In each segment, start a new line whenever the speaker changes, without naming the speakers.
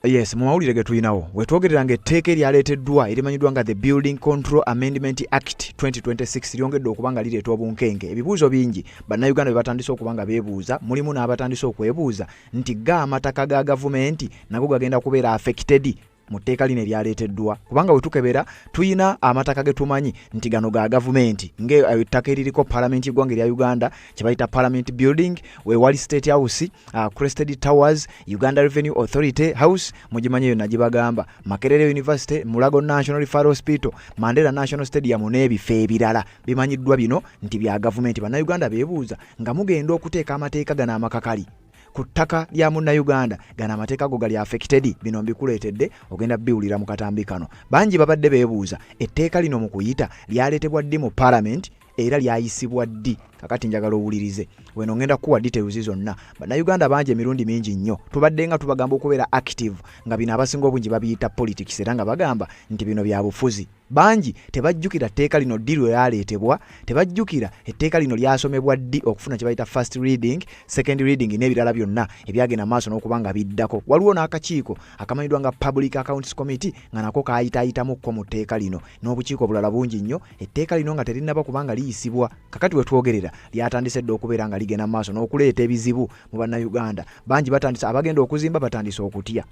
Yes, mumawulire ge tulinawo wetwogereranga etteeka eryaleeteddwa erimanyiddwa nga the Building Control Amendment Act 2026 lyongedde okubanga lireeta obunkenke. Ebibuuzo bingi bannayuganda bye batandise okubanga beebuuza, mulimu n'abatandise okwebuuza nti amataka ga gavumenti nago gagenda kubeera affected mu tteeka lino eryaleeteddwa, kubanga we tukebera tuyina amataka ge tumanyi nti gano ga gavumenti ng'ettaka eririko paalamenti y'eggwanga erya Uganda kye bayita Parliament Building, wewali State House, Crested Towers, Uganda Revenue Authority House, mugimanyi eyo nagibagamba, Makerere University, Mulago National Referral Hospital, Mandela National Stadium n'ebifo ebirala bimanyiddwa bino nti bya gavumenti. Bannayuganda beebuuza nga mugenda okuteeka amateeka gano amakakali ku ttaka lya munnayuganda gana amateeka go gali affected, bino mbikuleetedde ogenda biwulira mu katambi kano. Bangi babadde beebuuza etteeka lino mu kuyita lyaleetebwa ddi mu Parliament era lyayisibwa ddi. Kakati njagala owulirize weno ngenda kuwa details zonna. Bannayuganda bangi emirundi mingi nnyo tubadde nga tubagamba okubeera active nga bino abasinga obungi babiyita politics era nga bagamba nti bino bya bufuzi. Bangi tebajjukira tteeka lino ddi lwe lyaleetebwa, tebajjukira etteeka lino lyasomebwa ddi okufuna kye bayita first reading, second reading n'ebirala byonna ebyagenda maaso n'okubanga biddako. Waliwo n'akakiiko akamanyiddwa nga Public Accounts Committee nga nako kaayitaayitamuko mu tteeka lino n'obukiiko bulala bungi nnyo. Etteeka lino nga terinnaba kubanga liyisibwa. Kakati we twogerera lyatandise dde okubeera nga ligenda maaso n'okuleeta ebizibu mu bannayuganda. Bangi batandise, abagenda okuzimba batandise okutya,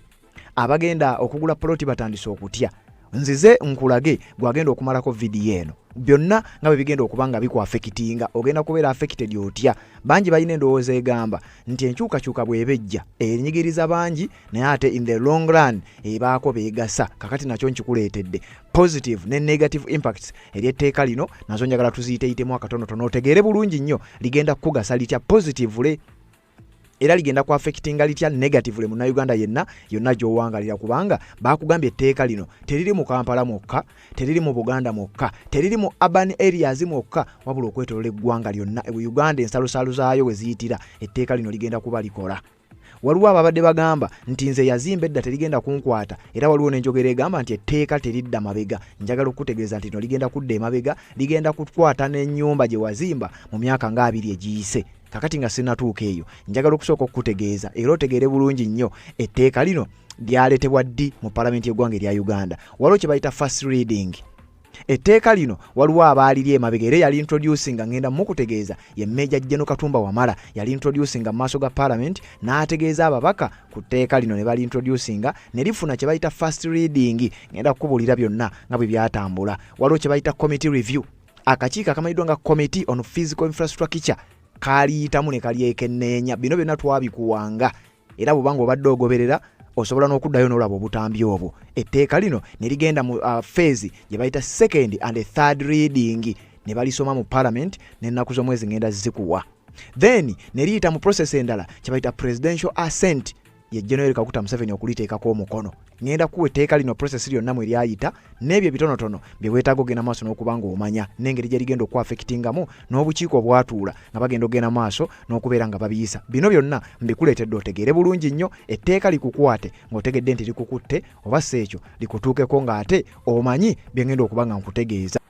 abagenda okugula poloti batandise okutya. Nzize nkulage gwagenda okumalako vidiyo eno byonna nga bwe bigenda okubanga bikwaffectinga, ogenda kubeera affected otya. Bangi balina endowooza egamba nti enkyukakyuka bw'ebejja enyigiriza bangi naye ate in the long run ebaako beegasa. Kakati nakyo nkikuleetedde positive ne negative impacts ery'etteeka lino nazo njagala tuziyiteeyitemu akatonotono otegeere bulungi nnyo ligenda kukugasa litya positively era ligenda ku affectinga litya negatively munnayuganda yenna yonna gy'owangalira, kubanga bakugambye etteeka lino teriri mu Kampala mwokka, teriri mu Buganda mwokka, teriri mu urban areas mwokka, wabula okwetolola eggwanga lyonna. Uganda ensalosalo zaayo we ziyitira etteeka lino ligenda kuba likola. Waliwo ababadde bagamba nti nze yazimba edda terigenda kunkwata, era waliwo n'enjogera egamba nti etteeka teridda mabega. Njagala okutegeeza nti lino ligenda kudda emabega, ligenda kukwata n'ennyumba gye wazimba mu myaka nga 2 egiyise. Kakati nga sinatuuka eyo njagala okusooka okutegeeza era otegeere bulungi nnyo etteeka lino lyaleetebwa ddi mu Parliament y'eggwanga erya Uganda. Waliwo kye bayita first reading. Etteeka lino waliwo abaaliri emabega era yali introducing ngenda mukutegeeza ye Major General Katumba Wamala yali introducing maaso ga Parliament n'ategeeza ababaka ku tteeka lino ne bali introducing ne lifuna kye bayita first reading. Ngenda kukubulira byonna nga bwe byatambula. Waliwo kye bayita committee review, akakiiko akamanyiddwa nga Committee on Physical Infrastructure kaliyitamu ne kalyekenneenya. Bino byonna twabikuwanga era bw'obanga obadde ogoberera osobola n'okuddayo n'olaba obutambi obwo. Etteeka lino ne ligenda mu phase gye bayita second and third reading ne balisoma mu Parliament n'ennaku z'omwezi ngenda zikuwa. Then ne liyita mu process endala kye bayita presidential assent ye General Kaguta Museveni okuliteekako omukono. Ngenda kuwa etteeka lino process lyonna mwe lyayita n'ebyo bitonotono bye weetaaga ogenda maaso n'okubanga omanya n'engeri gye ligenda okwaffectingamu n'obukiiko bwatuula nga bagenda ogenda maaso n'okubeera nga babiyisa. Bino byonna mbikuleetedde otegeere bulungi nnyo etteeka likukwate ng'otegedde nti likukutte oba si ekyo likutuukeko ng'ate omanyi bye ngenda okuba nga nkutegeeza.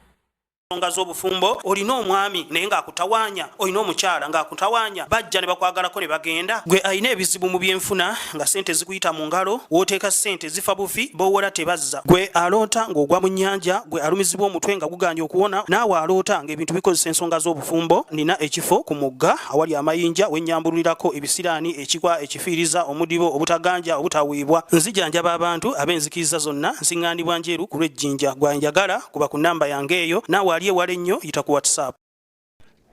Nsonga z'obufumbo olina omwami naye ng'akutawanya, olina omukyala ng'akutawanya, bajja ne bakwagalako ne bagenda. Gwe alina ebizibu mu byenfuna nga sente zikuyita mu ngalo, w'oteeka sente zifa bufi b'owola tebazza. Gwe aloota ng'ogwa mu nnyanja, gwe alumizibwa omutwe nga guganja okuwona, naawe aloota ng'ebintu bikozesa ensonga z'obufumbo. Nina ekifo ku mugga awali amayinja wennyambulirako ebisiraani, ekikwa, ekifiiriza, omudibo, obutaganja, obutaweebwa. Nzijanjaba abantu ab'enzikiriza zonna, nsiŋŋaanibwa njeru ku lw'ejjinja. Gwanjagala kuba ku nnamba yange eyo, naawe aliye wale nnyo yita ku WhatsApp.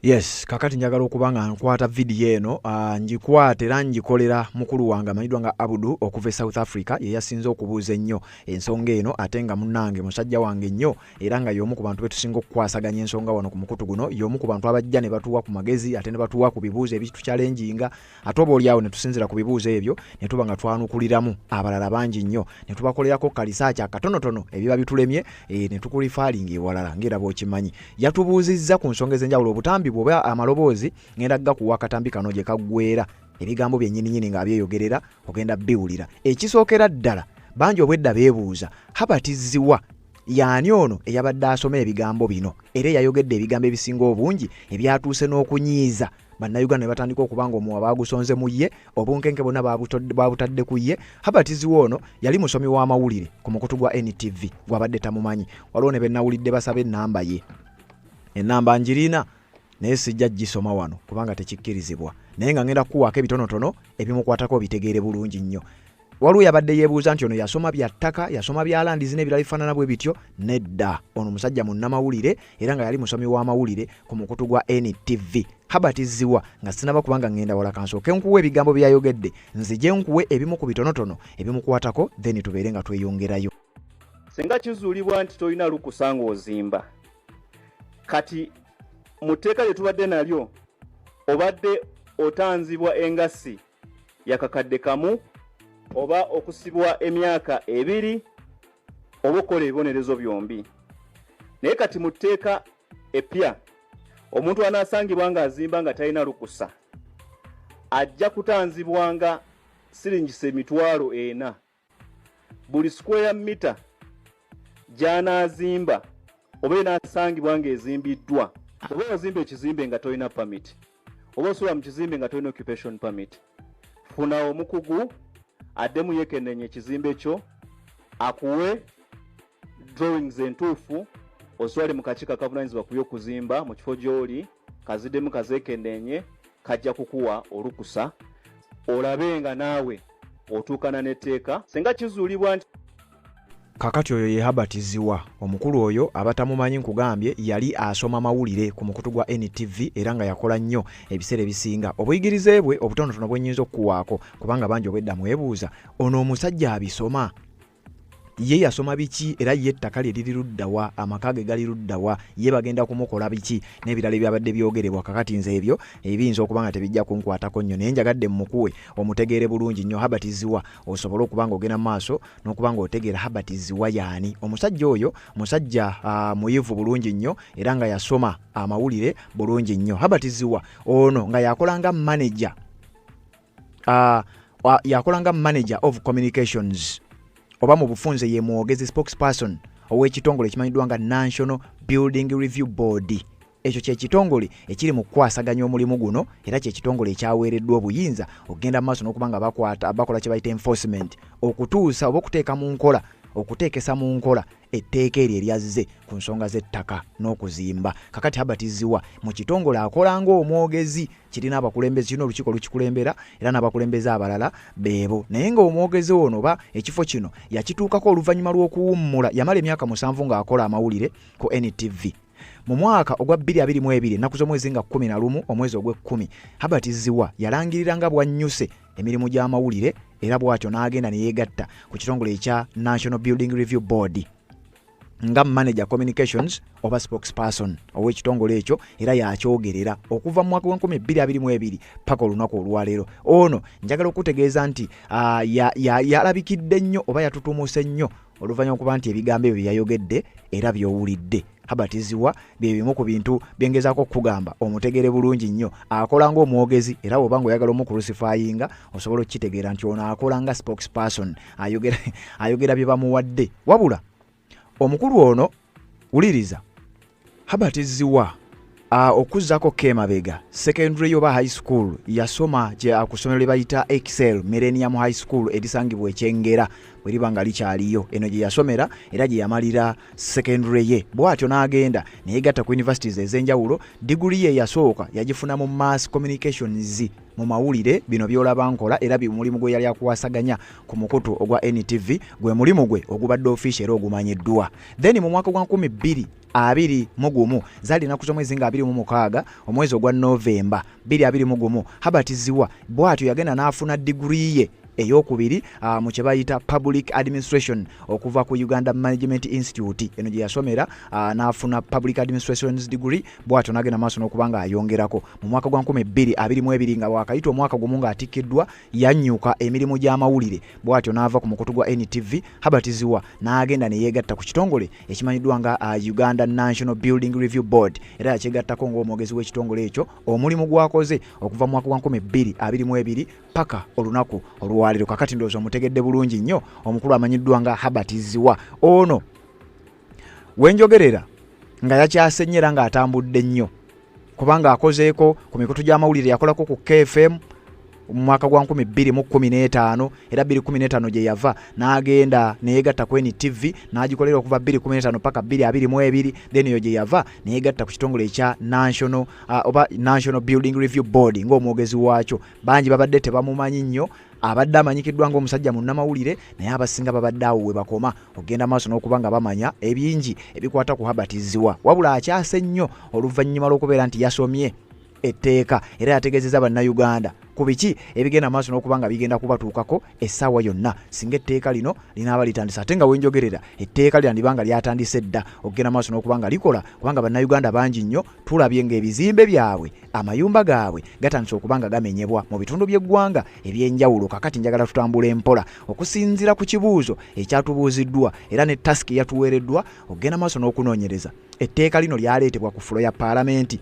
Yes, kakati njagala okubanga nkwata vidiyo eno ngikwata era ngikolera mukulu wange amanyiddwa nga Abudu okuva South Africa ye yasinze okubuuza ennyo ensonga eno ate nga munnange musajja wange nnyo era nga y'omu ku bantu betusinga okukwasaganya ensonga wano ku mukutu guno, y'omu ku bantu abajja ne batuwa ku magezi ate ne batuwa ku bibuuzo ebituchallenginga ate oba oliawo ne tusinzira ku bibuuzo ebyo ne tuba nga twanukuliramu abalala bangi nnyo ne tubakolerako kalisaaki akatonotono ebiba bitulemye ne tukulifaalinga ewalala ng'era bw'okimanyi. Yatubuuzizza ku nsonga ez'enjawulo obutambi bw'oba amaloboozi ngenda gakuwa akatambi kano gye kaggweera ebigambo byennyininyini ng'abyeyogerera ogenda biwulira. Ekisookera ddala bangi obwedda beebuuza habatizibwa yaani ono eyabadde asoma ebigambo bino era yayogedde ebigambo ebisinga obungi ebyatuuse n'okunyiiza bannayuganda ne batandika okubanga omuwa bagusonze mu ye obunkenke bonna babutadde ku ye. Herbert Ziwa ono yali musomi w'amawulire ku mukutu gwa NTV gwabadde tamumanyi. Waliwo ne bennawulidde basaba ennamba ye, ennamba njirina naye sijja gisoma wano kubanga tekikkirizibwa, naye nga ngenda kukuwaako ebitonotono ebimukwatako bitegeere bulungi nnyo. Waliwo yabadde yeebuuza nti ono yasoma bya ttaka, yasoma bya landizi n'ebirala bifaanana bwe bityo. Nedda, ono musajja munnamawulire era nga yali musomi w'amawulire ku mukutu gwa NTV. Herbert Ziwa nga sinaba kubanga ngenda wala kansooke nkuwe ebigambo byayogedde, nzije nkuwe ebimu ku bitonotono ebimukwatako, then tubeere nga tweyongerayo.
Senga kizuulibwa nti tolina lukusa ng'ozimba, kati mu tteeka lye tubadde nalyo obadde otanzibwa engassi yakakadde kamu oba okusibwa emyaka 2 oba okola ebibonerezo byombi. Naye kati mu tteeka epya omuntu anaasangibwa ng'azimba nga talina lukusa ajja kutanzibwanga siringise emitwalo 4 buli square mita gy'anaazimba oba enaasangibwa ng'ezimbiddwa. Oba ozimba ekizimbe nga tolina permit oba osula mu kizimbe nga tolina occupation permit, funa omukugu addemu yeekenneenye ekizimbe kyo, akuwe drawings entuufu, oswale mu kakiiko akavunaanyizibwa ku by'okuzimba mu kifo gy'oli, kaziddemu kazeekenneenye, kajja kukuwa olukusa olabe nga naawe otuukana n'etteeka. Senga kizuulibwa nti
kakati oyo ye Herbert Ziwa, omukulu oyo abatamumanyi nkugambye yali asoma mawulire ku mukutu gwa NTV era nga yakola nnyo ebiseera ebisinga. Obuyigirize bwe obutonotono bwe nnyinza okukuwaako kubanga bangi obwedda mwebuuza, ono omusajja abisoma. Ye yasoma biki era ye ettaka lye liri luddawa, amaka ge gali luddawa, ye bagenda kumukola biki n'ebirala byabadde byogerebwa. Kakati nze ebyo ebiyinza okuba nga tebijja kunkwatako nnyo, naye njagadde mmukuwe omutegeere bulungi nnyo Herbert Ziwa osobole okuba nga ogenda mu maaso n'okuba nga otegeera Herbert Ziwa yaani. Omusajja oyo musajja muyivu bulungi nnyo era nga yasoma amawulire bulungi nnyo. Herbert Ziwa ono nga yakolanga manager of communications oba mu bufunze ye mwogezi spokesperson ow'ekitongole ekimanyiddwa nga National Building Review Board. Ekyo kye kitongole ekiri mu kwasaganya omulimu guno era kye kitongole ekyaweereddwa obuyinza okugenda mu maaso n'okuba nga bakola kye bayita enforcement, okutuusa oba okuteekesa mu nkola etteeka eryo eryazze ku nsonga z'ettaka n'okuzimba. Kakati Herbert Ziwa mu kitongole akola ng'omwogezi, kirina abakulembeze, kirina olukiiko lukikulembera era n'abakulembeze abalala beebo. Naye ng'omwogezi ono oba ekifo kino yakituukako oluvannyuma lw'okuwummula, yamala emyaka 7 ng'akola amawulire ku NTV. Mu mwaka ogwa 2022 ennaku z'omwezi nga 11 omwezi ogw'e10, Herbert Ziwa yalangirira nga bwannyuse emirimu gy'amawulire era bw'atyo n'agenda ne yeegatta ku kitongole ekya National Building Review Board nga manager communications oba spokesperson ow'ekitongole ekyo era yakyogerera okuva mu mwaka wa 2022 paka olunaku olwaleero. Ono njagala okutegeeza nti yalabikidde nnyo oba yatutumuse nnyo oluvannyuma okuba nti ebigambo ebyo byayogedde era by'owulidde. Herbert Ziwa bye bimu ku bintu byengezaako okugamba omutegere bulungi nnyo. Akola ng'omwogezi era bw'oba ng'oyagala omukulusifayinga osobola okukitegeera nti ono akola nga spokesperson, ayogera bye bamuwadde. Wabula omukulu ono wuliriza, Herbert Ziwa okuzzaako Kemabega secondary oba high school yasoma ku ssomero lye bayita Excel Millennium High School erisangibwa ekyengera bwe liba nga likyaliyo. Eno gye yasomera era gye yamalira secondary ye. Bw'atyo n'agenda neyegatta ku universities ez'enjawulo. Degree ye yasooka yagifuna mu mass communications mu mawulire, bino byolaba nkola era mulimu gwe yali akuwasaganya ku mukutu ogwa NTV, gwe mulimu gwe ogubadde official era ogumanyiddwa. Then mu mwaka gwa 2021 zali naku z'omwezi nga 26 omwezi ogwa November 2021, Herbert Ziwa bw'atyo yagenda n'afuna degree ye eyokubiri mu kye bayita public administration okuva ku Uganda Management Institute. Eno gye yasomera n'afuna public administration degree. Bw'atyo n'agenda maaso n'okuba nga ayongerako mu mwaka gwa 2022 nga wakayita omwaka gumu ng'atikkiddwa yannyuka emirimu gy'amawulire. Bw'atyo n'ava ku mukutu gwa NTV. Herbert Ziwa n'agenda ne yeegatta ku kitongole ekimanyiddwa nga Uganda National Building Review Board era yakyegattako ng'omwogezi w'ekitongole ekyo, omulimu gwakoze okuva mu mwaka gwa 2022 paka olunaku olwaleero. Kakati ndowooza omutegedde bulungi nnyo omukulu amanyiddwa nga Herbert Ziwa. Ono wenjogerera nga yakyasenye era ng'atambudde nnyo kubanga akozeeko ku mikutu gy'amawulire yakolako ku KFM mu mwaka gwa 2015 era 2015 gye yava n'agenda neyegatta ku NTV n'agikolera okuva 2015 paka 2022 then yo gye yava neyegatta ku kitongole ekya National Building Review Board ng'omwogezi waakyo. Bangi babadde tebamumanyi nnyo, abadde amanyikiddwa ng'omusajja munnamawulire naye abasinga babadde awo we bakoma ogenda maaso n'okuba nga bamanya ebingi ebikwata ku Herbert wabula akyase nnyo oluvannyuma lw'okubeera nti yasomye etteeka era yategeezezza bannayuganda ku biki ebigenda maaso n'okuba nga bigenda kubatuukako essaawa yonna singa etteeka lino linaaba litandise. Ate nga wenjogerera etteeka lyandibanga lyatandise dda okugenda maaso n'okuba nga likola, kubanga bannayuganda bangi nnyo tulabye ng'ebizimbe byabwe amayumba gaabwe gatandise okuba nga gamenyebwa mu bitundu by'eggwanga eby'enjawulo. Kakati njagala tutambula empola okusinziira ku kibuuzo ekyatubuuziddwa era ne tasiki eyatuweereddwa okugenda maaso n'okunoonyereza. Etteeka lino lyaleetebwa ku fulo ya paalamenti.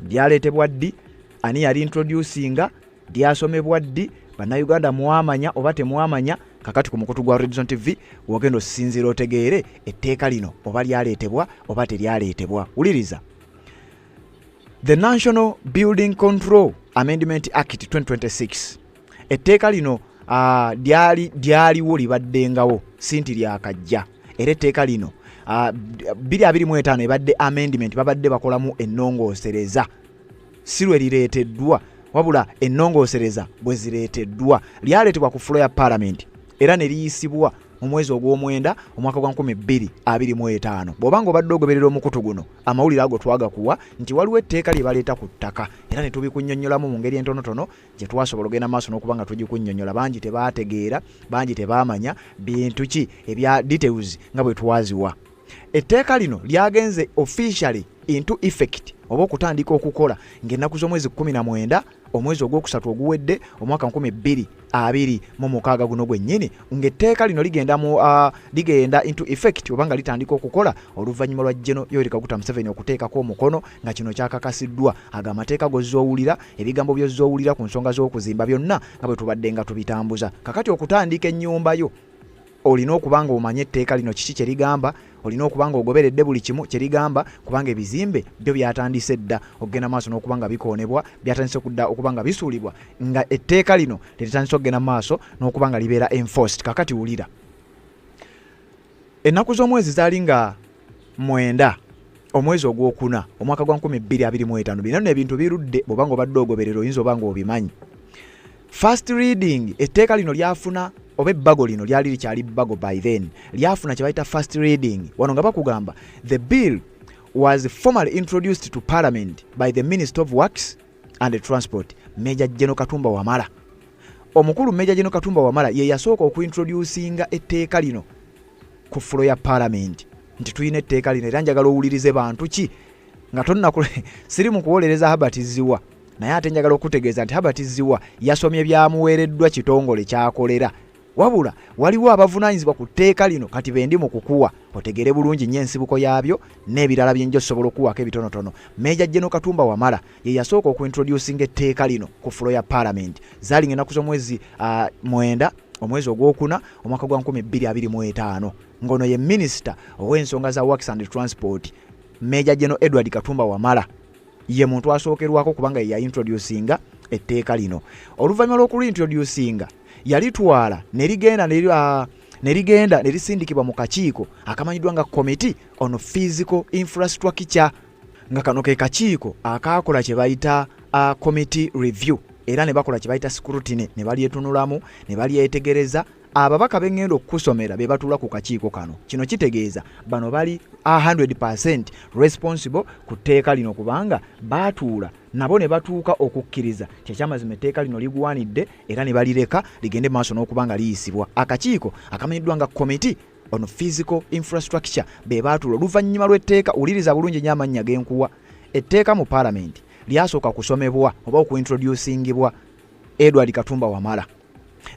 Lyaleetebwa ddi? Ani yali introducinga? Lyasomebwa ddi? Bannayuganda mwamanya oba temwamanya? Kakati ku mukutu gwa Red Zone TV wogenda osinziira otegeere etteeka lino oba lyaleetebwa oba teryaleetebwa. Wuliriza. The National Building Control Amendment Act 2026. Etteeka lino lyaliwo libaddengawo sinti lyakajja. Era etteeka lino 2025 ebadde amendment babadde bakolamu ennongoosereza. Si lwe lireeteddwa wabula ennongoosereza bwe zireeteddwa. Lyaleetebwa ku fulo ya Parliament era ne liyisibwa mu mwezi ogw'omwenda omwaka gwa 2025. Bw'obanga obadde ogoberera omukutu guno amawulire ago twagakuwa nti waliwo etteeka lye baleeta ku ttaka era ne tubikunnyonnyolamu mu ngeri entonotono gye twasobola ogenda maaso n'okuba nga tugikunnyonnyola. Bangi tebaategeera, bangi tebaamanya bintu ki ebya details nga bwe twaziwa. Etteeka lino lyagenze officially into effect oba okutandika okukola ng'ennaku z'omwezi 19 omwezi ogwokusatu oguwedde omwaka 2026 guno gwennyini, ng'etteeka lino ligenda into effect oba nga litandika okukola oluvannyuma lwa General Yoweri Kaguta Museveni okuteekako omukono nga kino kyakakasiddwa. Ago amateeka gozzoowulira, ebigambo by'ozzoowulira ku nsonga z'okuzimba byonna nga bwe tubadde nga tubitambuza. Kakati okutandika ennyumba yo olina okuba nga omanye etteeka lino kiki kye ligamba, olina okuba nga ogoberedde buli kimu kye ligamba, kubanga ebizimbe byo byatandise dda okugenda maaso n'okuba nga bikoonebwa, byatandise okudda okuba nga bisuulibwa, nga etteeka lino litandise okugenda maaso n'okuba nga libeera enforced. Kakati wulira, ennaku z'omwezi zaali nga 9 omwezi ogwokuna omwaka gwa 2025. Bino n'ebintu birudde bw'obanga obadde ogoberera oyinza oba nga obimanyi. First reading etteeka lino lyafuna oba ebbago lino lyali likyali bbago by then, lyafuna kye bayita first reading. Wano nga bakugamba the bill was formally introduced to Parliament by the Minister of Works and Transport, Major General Katumba Wamala. Omukulu Major General Katumba Wamala ye yasooka okuintroducinga etteeka lino ku fulo ya Parliament nti tulina etteeka lino era njagala owulirize bantu ki nga tonna siri mu kuwolereza Herbert Ziwa, naye ate njagala okutegeeza nti Herbert Ziwa yasomye byamuweereddwa kitongole kyakolera, wabula waliwo abavunaanyizibwa ku tteeka lino kati bendi mu kukuwa otegere bulungi nnyo ensibuko yaabyo n'ebirala byenjo sobola okuwaako ebitonotono. Major General Katumba Wamala ye yasooka okuintroducinga etteeka lino ku fulo ya Parliament. Zaali ng'ennaku z'omwezi 9 omwezi ogwokuna omwaka gwa 2025. Ngono ye Minister ow'ensonga za Works and Transport, Major General Edward Katumba Wamala ye muntu asookerwako kubanga ye yaintroducinga etteeka lino. Oluvannyuma lw'okulintroducinga yalitwala nerigenda nerisindikibwa mu kakiiko akamanyiddwa nga Committee on Physical Infrastructure, nga kano ke kakiiko akaakola kye bayita committee review era ne bakola kye bayita scrutiny, ne balyetunulamu ne balyetegereza. Ababaka bengenda okusomera be batuula ku kakiiko kano. Kino kitegeeza bano bali 100% responsible ku tteeka lino kubanga batuula nabo ne batuuka okukkiriza kyekyamazima etteeka lino ligwanidde era ne balireka ligende maaso n'okuba nga liyisibwa. Akakiiko akamanyiddwa nga Committee on Physical Infrastructure be batuula oluvannyuma lw'etteeka. Uliriza bulungi nnyo amannya g'enkuwa. Etteeka mu Parliament lyasooka kusomebwa oba okuintroducingibwa Edward Katumba Wamala,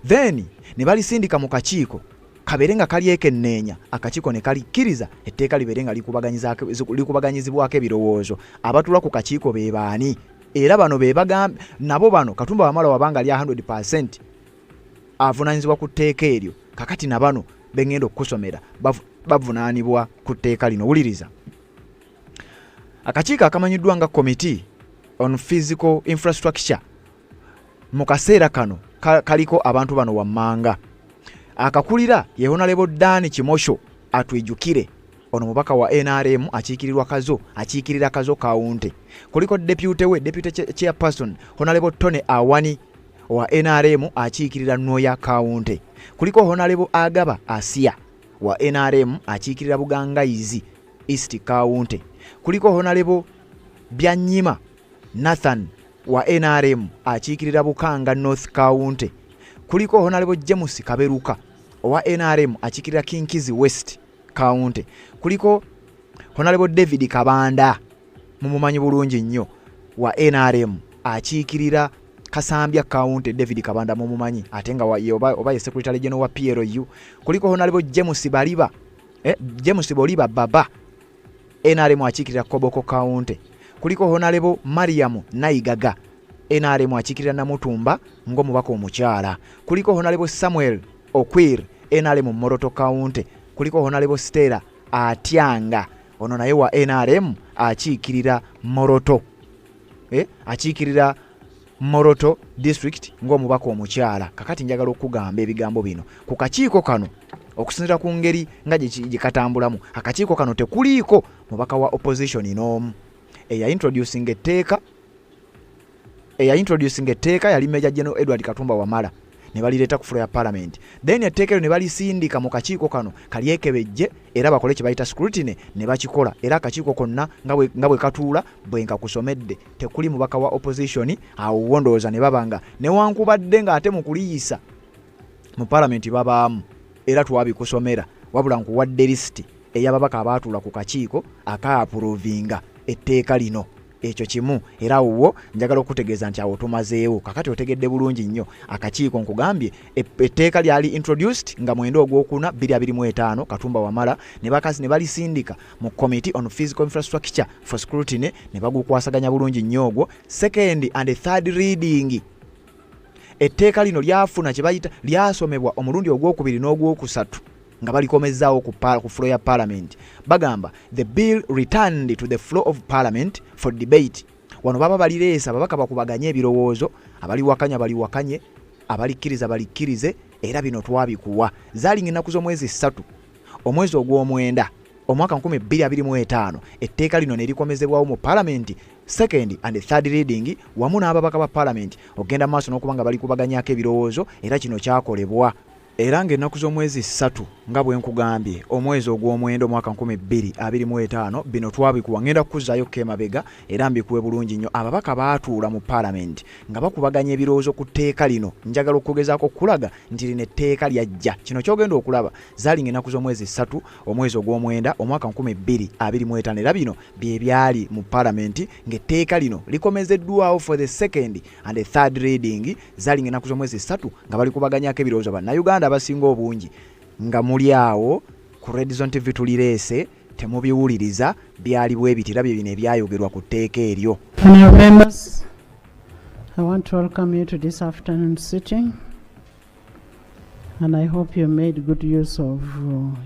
then ne balisindika mu kakiiko kabere nga kalyekenneenya, akakiiko ne kalikkiriza etteeka libere nga likubaganyizibwako ebirowoozo. Abatuula ku kakiiko be baani? Era bano be bagamba nabo bano Katumba Wamala wabanga ali 100% avunaanyizibwa ku tteeka eryo. Kakati na bano bengenda okusomera bavunaanibwa ku tteeka lino. Wuliriza, Akakiiko akamanyiddwa nga Committee on Physical Infrastructure mu kaseera kano kaliko abantu bano wammanga. Akakulira ye Honorable Dan Kimosho atwijukire, ono mubaka wa NRM akiikirira Kazo Kaunti. Kuliko deputy chairperson Honorable Tony Awani wa NRM akiikirira Noya Kaunti. Kuliko Honorable Agaba Asia wa NRM akiikirira Bugangaizi East Kaunti. Kuliko Honorable Byanyima Nathan wa NRM akiikirira Bukanga North Kaunti. Kuliko Honorable James Kaberuka wa NRM akiikirira Kinkizi West Kaunti. Kuliko Honorable David Kabanda mumumanyi bulungi nnyo wa NRM akiikirira Kasambya Kaunti. David Kabanda mumumanyi ate nga oba ye Secretary General wa PLU. Kuliko Honorable James Boliba Baba NRM akiikirira Koboko Kaunti. Kuliko Honorable Mariam Naigaga NRM akiikirira Namutumba ng'omubaka omukyala. Kuliko Honorable Samuel Okwir NRM Moroto Kaunti. Kuliko Honorable Stella Atyanga ono naye wa NRM akiikirira Moroto. Akiikirira Moroto district ng'omubaka omukyala. Kakati njagala okugamba ebigambo bino ku kakiiko kano okusinziira ku ngeri nga gye katambulamu. Akakiiko kano tekuliiko mubaka wa opposition n'omu. Eya introducing etteeka yali Major General Edward Katumba Wamala ne balireeta ku floor ya parliament. Then etteeka ne balisindika mu kakiiko kano kalyekebejje era bakole kye bayita scrutiny ne bakikola. Era akakiiko konna nga bwe katuula bwe nkakusomedde tekuli mubaka wa opposition awo wondooza ne babanga newankubadde ng'ate mu kuliyisa mu parliament babaamu era twabikusomera wabula nkuwadde list ey'ababaka abaatuula ku kakiiko akaapuruvinga etteeka lino. Ekyo kimu era wo njagala okutegeeza nti awo tumazeewo. Kakati otegedde bulungi nnyo akakiiko nkugambye etteeka lyali introduced nga mwenda ogwokuna 2025 Katumba Wamala ne bakazi ne balisindika mu Committee on Physical Infrastructure for Scrutiny ne bagukwasaganya bulungi nnyo ogwo. Second and third reading etteeka lino lyafuna kye bayita lyasomebwa omulundi ogwokubiri n'ogwokusatu nga balikomezaawo ku floor ya parliament. Bagamba the bill returned to the floor of parliament for debate. Wano baba balireesa babaka bakubaganye ebirowoozo, abaliwakanye, abalikkiriza balikkirize, era bino twabikuwa. Zaali ennaku z'omwezi 3 omwezi ogw'omwenda omwaka 2025 etteeka lino ne likomezebwawo mu parliament second and third reading wamu n'ababaka ba parliament ogenda maaso n'okubanga balikubaganyako ebirowoozo, era kino kyakolebwa. Era ng'ennaku z'omwezi 3 nga bwe nkugambye omwezi ogw'omwenda omwaka 2025 bino twabikuwa. Ngenda kukuzaayo kemabega era mbikuwe bulungi nnyo. Ababaka baatuula mu parliament nga bakubaganya ebirowoozo ku tteeka lino. Njagala okugezaako okulaga nti lino etteeka lyajja. Kino kyogenda okulaba zaali ng'ennaku z'omwezi 3 omwezi ogw'omwenda omwaka 2025 era bino bye byali mu parliament ng'etteeka lino likomezeddwawo for the second and third reading. Zaali ng'ennaku z'omwezi 3 nga balikubaganyako ebirowoozo bannayuganda abasinga obungi nga muli awo ku Red Zone TV tulireese temubiwuliriza byali bwe bitira bye bino ebyayogerwa ku tteeka eryo.
Members, I want to welcome you to this afternoon sitting and I hope you made good use of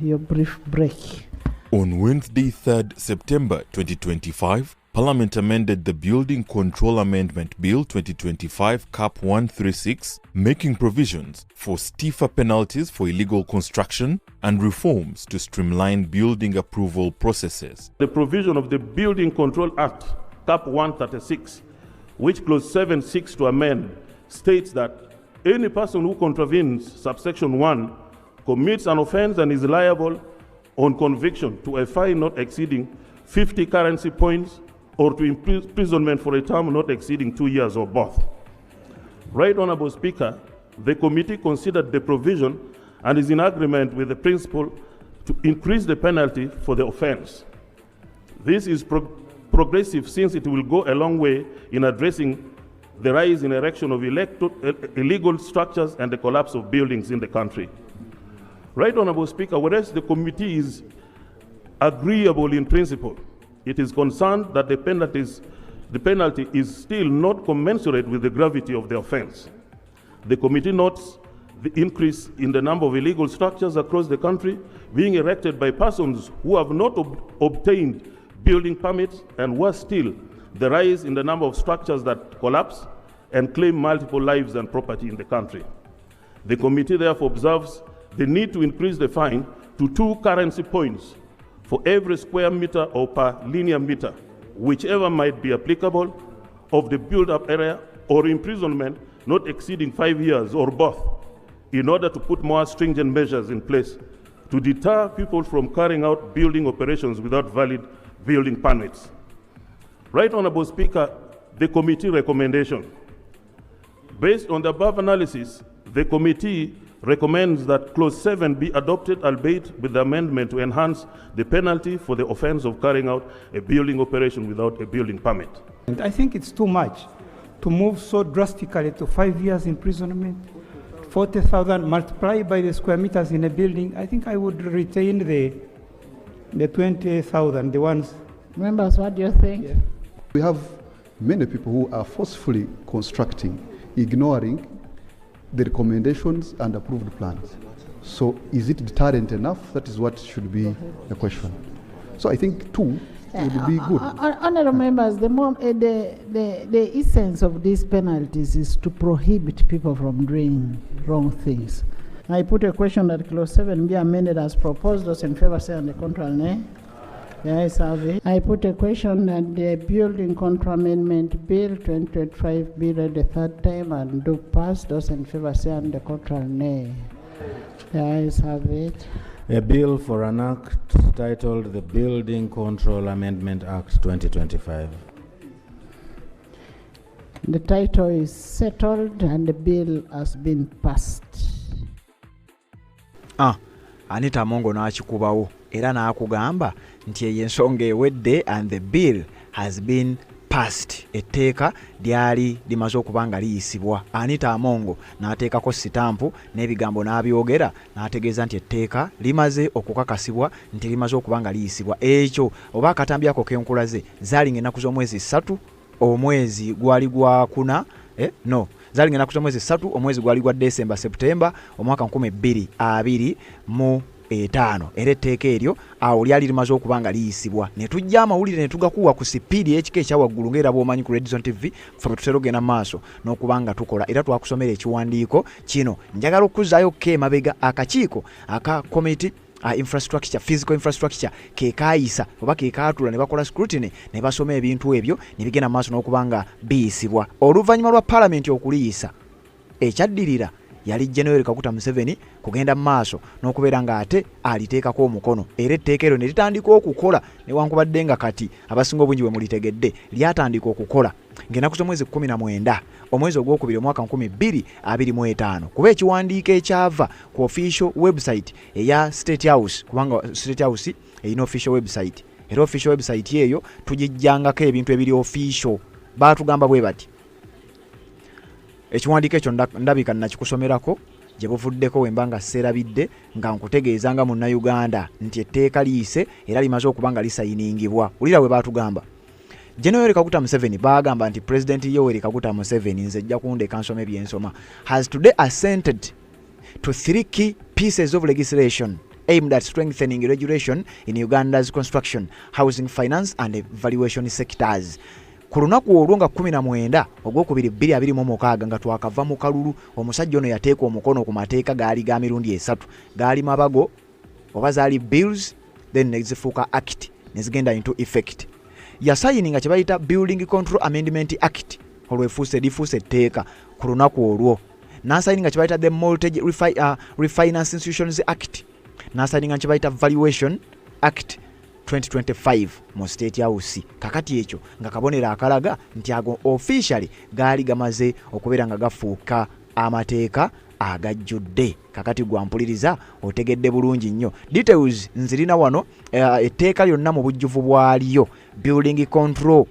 your brief break.
On Wednesday, 3rd September 2025, Parliament amended the Building Control Amendment Bill 2025 CAP 136, making provisions for stiffer penalties for illegal construction and reforms to streamline building approval processes.
The provision of the Building Control Act CAP 136, which clause 7 seeks to amend, states that any person who contravenes subsection 1 commits an offense and is liable on conviction to a fine not exceeding 50 currency points or to imprisonment for a term not exceeding 2 years or both. Right Honourable Speaker, the committee considered the provision and is in agreement with the principle to increase the penalty for the offence. This is progressive since it will go a long way in addressing the rise in erection of illegal structures and the collapse of buildings in the country. Right Honourable Speaker, whereas the committee is agreeable in principle, it is concerned that the penalty is still not commensurate with the gravity of the offence. The committee notes the increase in the number of illegal structures across the country being erected by persons who have not obtained building permits, and worse still, the rise in the number of structures that collapse and claim multiple lives and property in the country. The committee therefore observes the need to increase the fine to 2 currency points for every square meter or per linear meter, whichever might be applicable, of the build-up area, or imprisonment not exceeding 5 years, or both, in order to put more stringent measures in place to deter people from carrying out building operations without valid building permits. Right Honorable Speaker, the committee recommendation. Based on the above analysis, the committee recommends that Clause 7 be adopted, albeit with the amendment to enhance the penalty for the offense of carrying out a building operation without a building permit.
And I think it's too much to move so drastically to 5 years imprisonment, 40,000 multiplied by the square meters in a building. I think I would retain the 20,000, the ones.
Members, what do you think?
Yeah.
We have many people who are forcefully constructing, ignoring the recommendations and approved plans. So is it deterrent enough? That is what should be the question. So I think 2 would be good.
Honourable members, the essence of these penalties is to prohibit people from doing wrong things. I put a question that Clause 7 be amended as proposed. Those in favour say, and the contrary nay. The ayes have it. I put a question that the Building Control Amendment Bill 2025 be read the 3rd time and do pass. Those in favour say, and the contrary nay. The ayes have it.
A bill for an act titled the Building Control Amendment Act 2025.
The title is settled and the bill has been passed.
Anita Mongo n'akikubawo era n'akugamba nti eyo ensonga ewedde and the bill has been passed. Etteeka lyali limaze okuba nga liyisibwa. Anita Amongo n'ateekako sitampu n'ebigambo n'abyogera n'ategeeza nti etteeka limaze okukakasibwa nti limaze okuba nga liyisibwa. Ekyo oba akatambi ako k'enkulaze zaalinga ennaku z'omwezi 3 omwezi gwali gwa 4 no zaalinga ennaku z'omwezi 3 omwezi gwali gwa December September omwaka 2025 era etteeka eryo awo lyali limaze okuba nga liyisibwa. Ne tujja amawulire ne tugakuwa ku sipiidi ekika ekyawaggulu ng'era bw'omanyi ku Redzone TV ffe tutera ogenda maaso n'okuba nga tukola era twakusomera ekiwandiiko kino. Njagala okuzzaayo ko emabega akakiiko aka committee physical infrastructure ke kaayisa oba ke kaatula ne bakola scrutiny ne basoma ebintu ebyo ne bigenda maaso n'okuba nga biyisibwa. Oluvannyuma lwa paalamenti okuliyisa, ekyaddirira yali General Kaguta Museveni kugenda maaso n'okubeera nga ate aliteekako omukono era etteeka eryo ne litandika okukola newankubadde nga kati abasinga obungi bwe mulitegedde lyatandika okukola ng'ennaku z'omwezi 19 omwezi ogwokubiri omwaka 2025 kuba ekiwandiiko ekyava ku official website eya State House, kubanga State House erina official website era official website eyo tugijjangako ebintu ebiri official. Baatugamba bwe bati ekiwandiiko ekyo ndabika nakikusomerako gye buvuddeko wemba nga sserabidde nga nkutegeeza nga Munnayuganda nti etteeka liyise era limaze okuba nga lisayiningibwa. Ulira bwe baatugamba General Kaguta Museveni baagamba nti President Yoweri Kaguta Museveni nze jja kundeka nsome byensoma has today assented to 3 key pieces of legislation aimed at strengthening regulation in Uganda's construction, housing, finance and valuation sectors. Ku lunaku olwo nga 19 ogwokubiri 2026 nga twakava mu kalulu omusajja ono yateeka omukono ku mateeka gaali ga mirundi 3 gaali mabago oba zaali bills then nezifuuka act nezigenda into effect. Yasayininga kye bayita Building Control Amendment Act olwefuuse lifuuse etteeka ku lunaku olwo. N'asayininga kye bayita the Mortgage Refinance Institutions Act. N'asayininga kye bayita Valuation Act 2025 mu State House. Kakati ekyo nga kabonera akalaga nti ago officially gaali gamaze okubeera nga gafuuka amateeka agajjudde. Kakati gwampuliriza otegedde bulungi nnyo. Details nzirina wano etteeka lyonna mu bujjuvu bwaliyo Building Control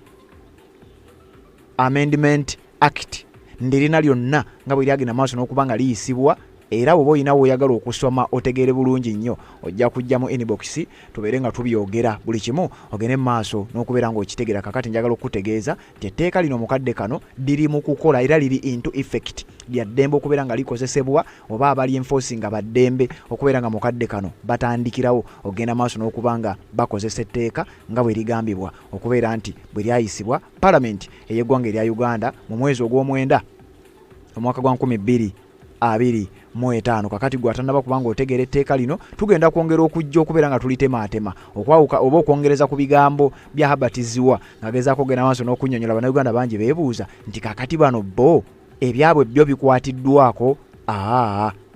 Amendment Act ndirina lyonna nga bwe lyagenda maaso n'okuba nga liyisibwa era bwoba olina woyagala okusoma otegeere bulungi nnyo ojja kujja mu inbox tubeere nga tubyogera buli kimu ogende maaso n'okubeera ng'okitegeera. Kakati njagala okutegeeza nti etteeka lino mukadde kano liri mu kukola era liri into effect lya ddembe okubeera nga likozesebwa oba abali enforcing baddembe okubeera nga mukadde kano batandikirawo ogenda maaso n'okuba nga bakozesa etteeka nga bwe ligambibwa okubeera nti bwe lyayisibwa Parliament ey'eggwanga erya Uganda mu mwezi ogw'omwenda omwaka gwa 2025. Kakati gwatandaba kubanga otegeera etteeka lino tugenda kwongera okujja okubeera nga tulitemaatema okwawuka oba okwongereza ku bigambo byahabatiziwa ngagezaako ogenda maaso n'okunnyonnyola bannayuganda bangi beebuuza nti kakati bano bo ebyabwe byo bikwatiddwako.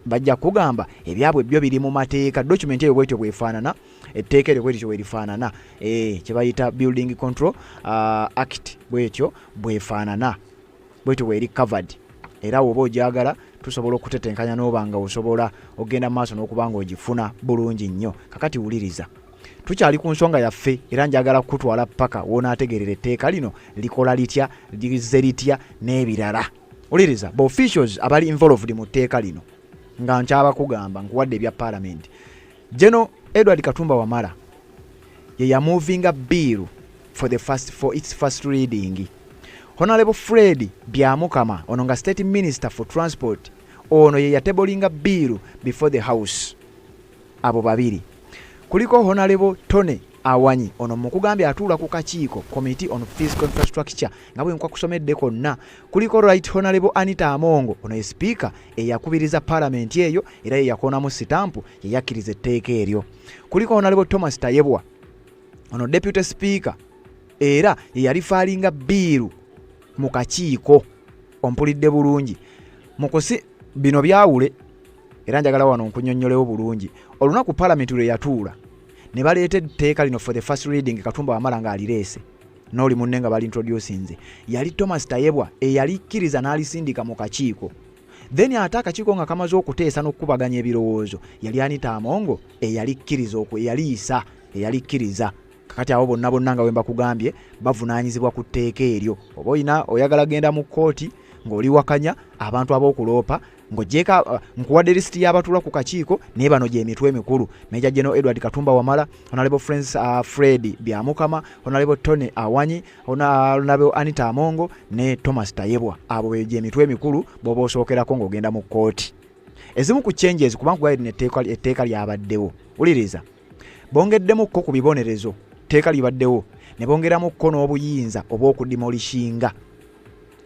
Bajja kugamba ebyabwe byo biri mu mateeka document eyo bwetyo bwefaanana etteeka eryo bwetyo bwerifaanana kye bayita Building Control Act bwetyo bwefaanana bwetyo bweri covered era woba ogyagala tusobola okutetenkanya n'oba nga osobola ogenda maaso n'okuba nga ogifuna bulungi nnyo. Kakati wuliriza tukyali ku nsonga yaffe era njagala kutwala paka wonaategerera etteeka lino likola litya lize litya n'ebirala. Wuliriza ba officials abali involved mu tteeka lino nga nkyaba kugamba nkuwadde ebya Parliament. General Edward Katumba Wamala ye ya moving a bill for its first reading. Honorable Fred Byamukama ono nga State Minister for Transport ono ye yatebolinga bill before the House. Abo babiri kuliko Honorable Tony Awanyi ono mukugambye atuula ku kakiiko Committee on Physical Infrastructure nga bwe nkwa kusomedde konna. Kuliko Right Honorable Anita Amongo ono ye speaker eyakubiriza Parliament eyo era ye yakonamu sitampu yeyakkiriza etteeka eryo. Kuliko Honorable Thomas Tayebwa ono Deputy Speaker era ye yalifaalinga bill mu kakiiko. Ompulidde bulungi mukosi bino byawule era njagala wano nkunnyonnyolewo bulungi. Olunaku Parliament lwe yatuula ne baleeta etteeka lino for the first reading Katumba Wamala nga alireese n'oli munne nga bali introducinze yali Thomas Tayebwa eyalikkiriza n'alisindika mu kakiiko. Then ate akakiiko nga kamaze okuteesa n'okubaganya ebirowoozo yali Anita Amongo eyalikkiriza eyaliisa eyalikkiriza. Kakati abo bonna nga wemba kugambye bavunaanyizibwa ku tteeka eryo. Oba oyagala genda mu kooti ng'oli wakanya abantu ab'okuloopa ng'ogyeka nkuwadde lisiti y'abatuula ku kakiiko naye bano gy'emitwe emikulu: Major General Edward Katumba Wamala, Honorable Fred Byamukama, Honorable Tony Awanyi, Honorable Anita Amongo ne Thomas Tayebwa. Abo be gy'emitwe emikulu bw'oba osookerako ng'ogenda mu kooti. Ezimu ku changes kubanga gwali etteeka lyabaddewo. Wuliriza bongeddemukko ku bibonerezo etteeka libaddewo ne bongeramukko n'obuyinza obw'okudemolishinga.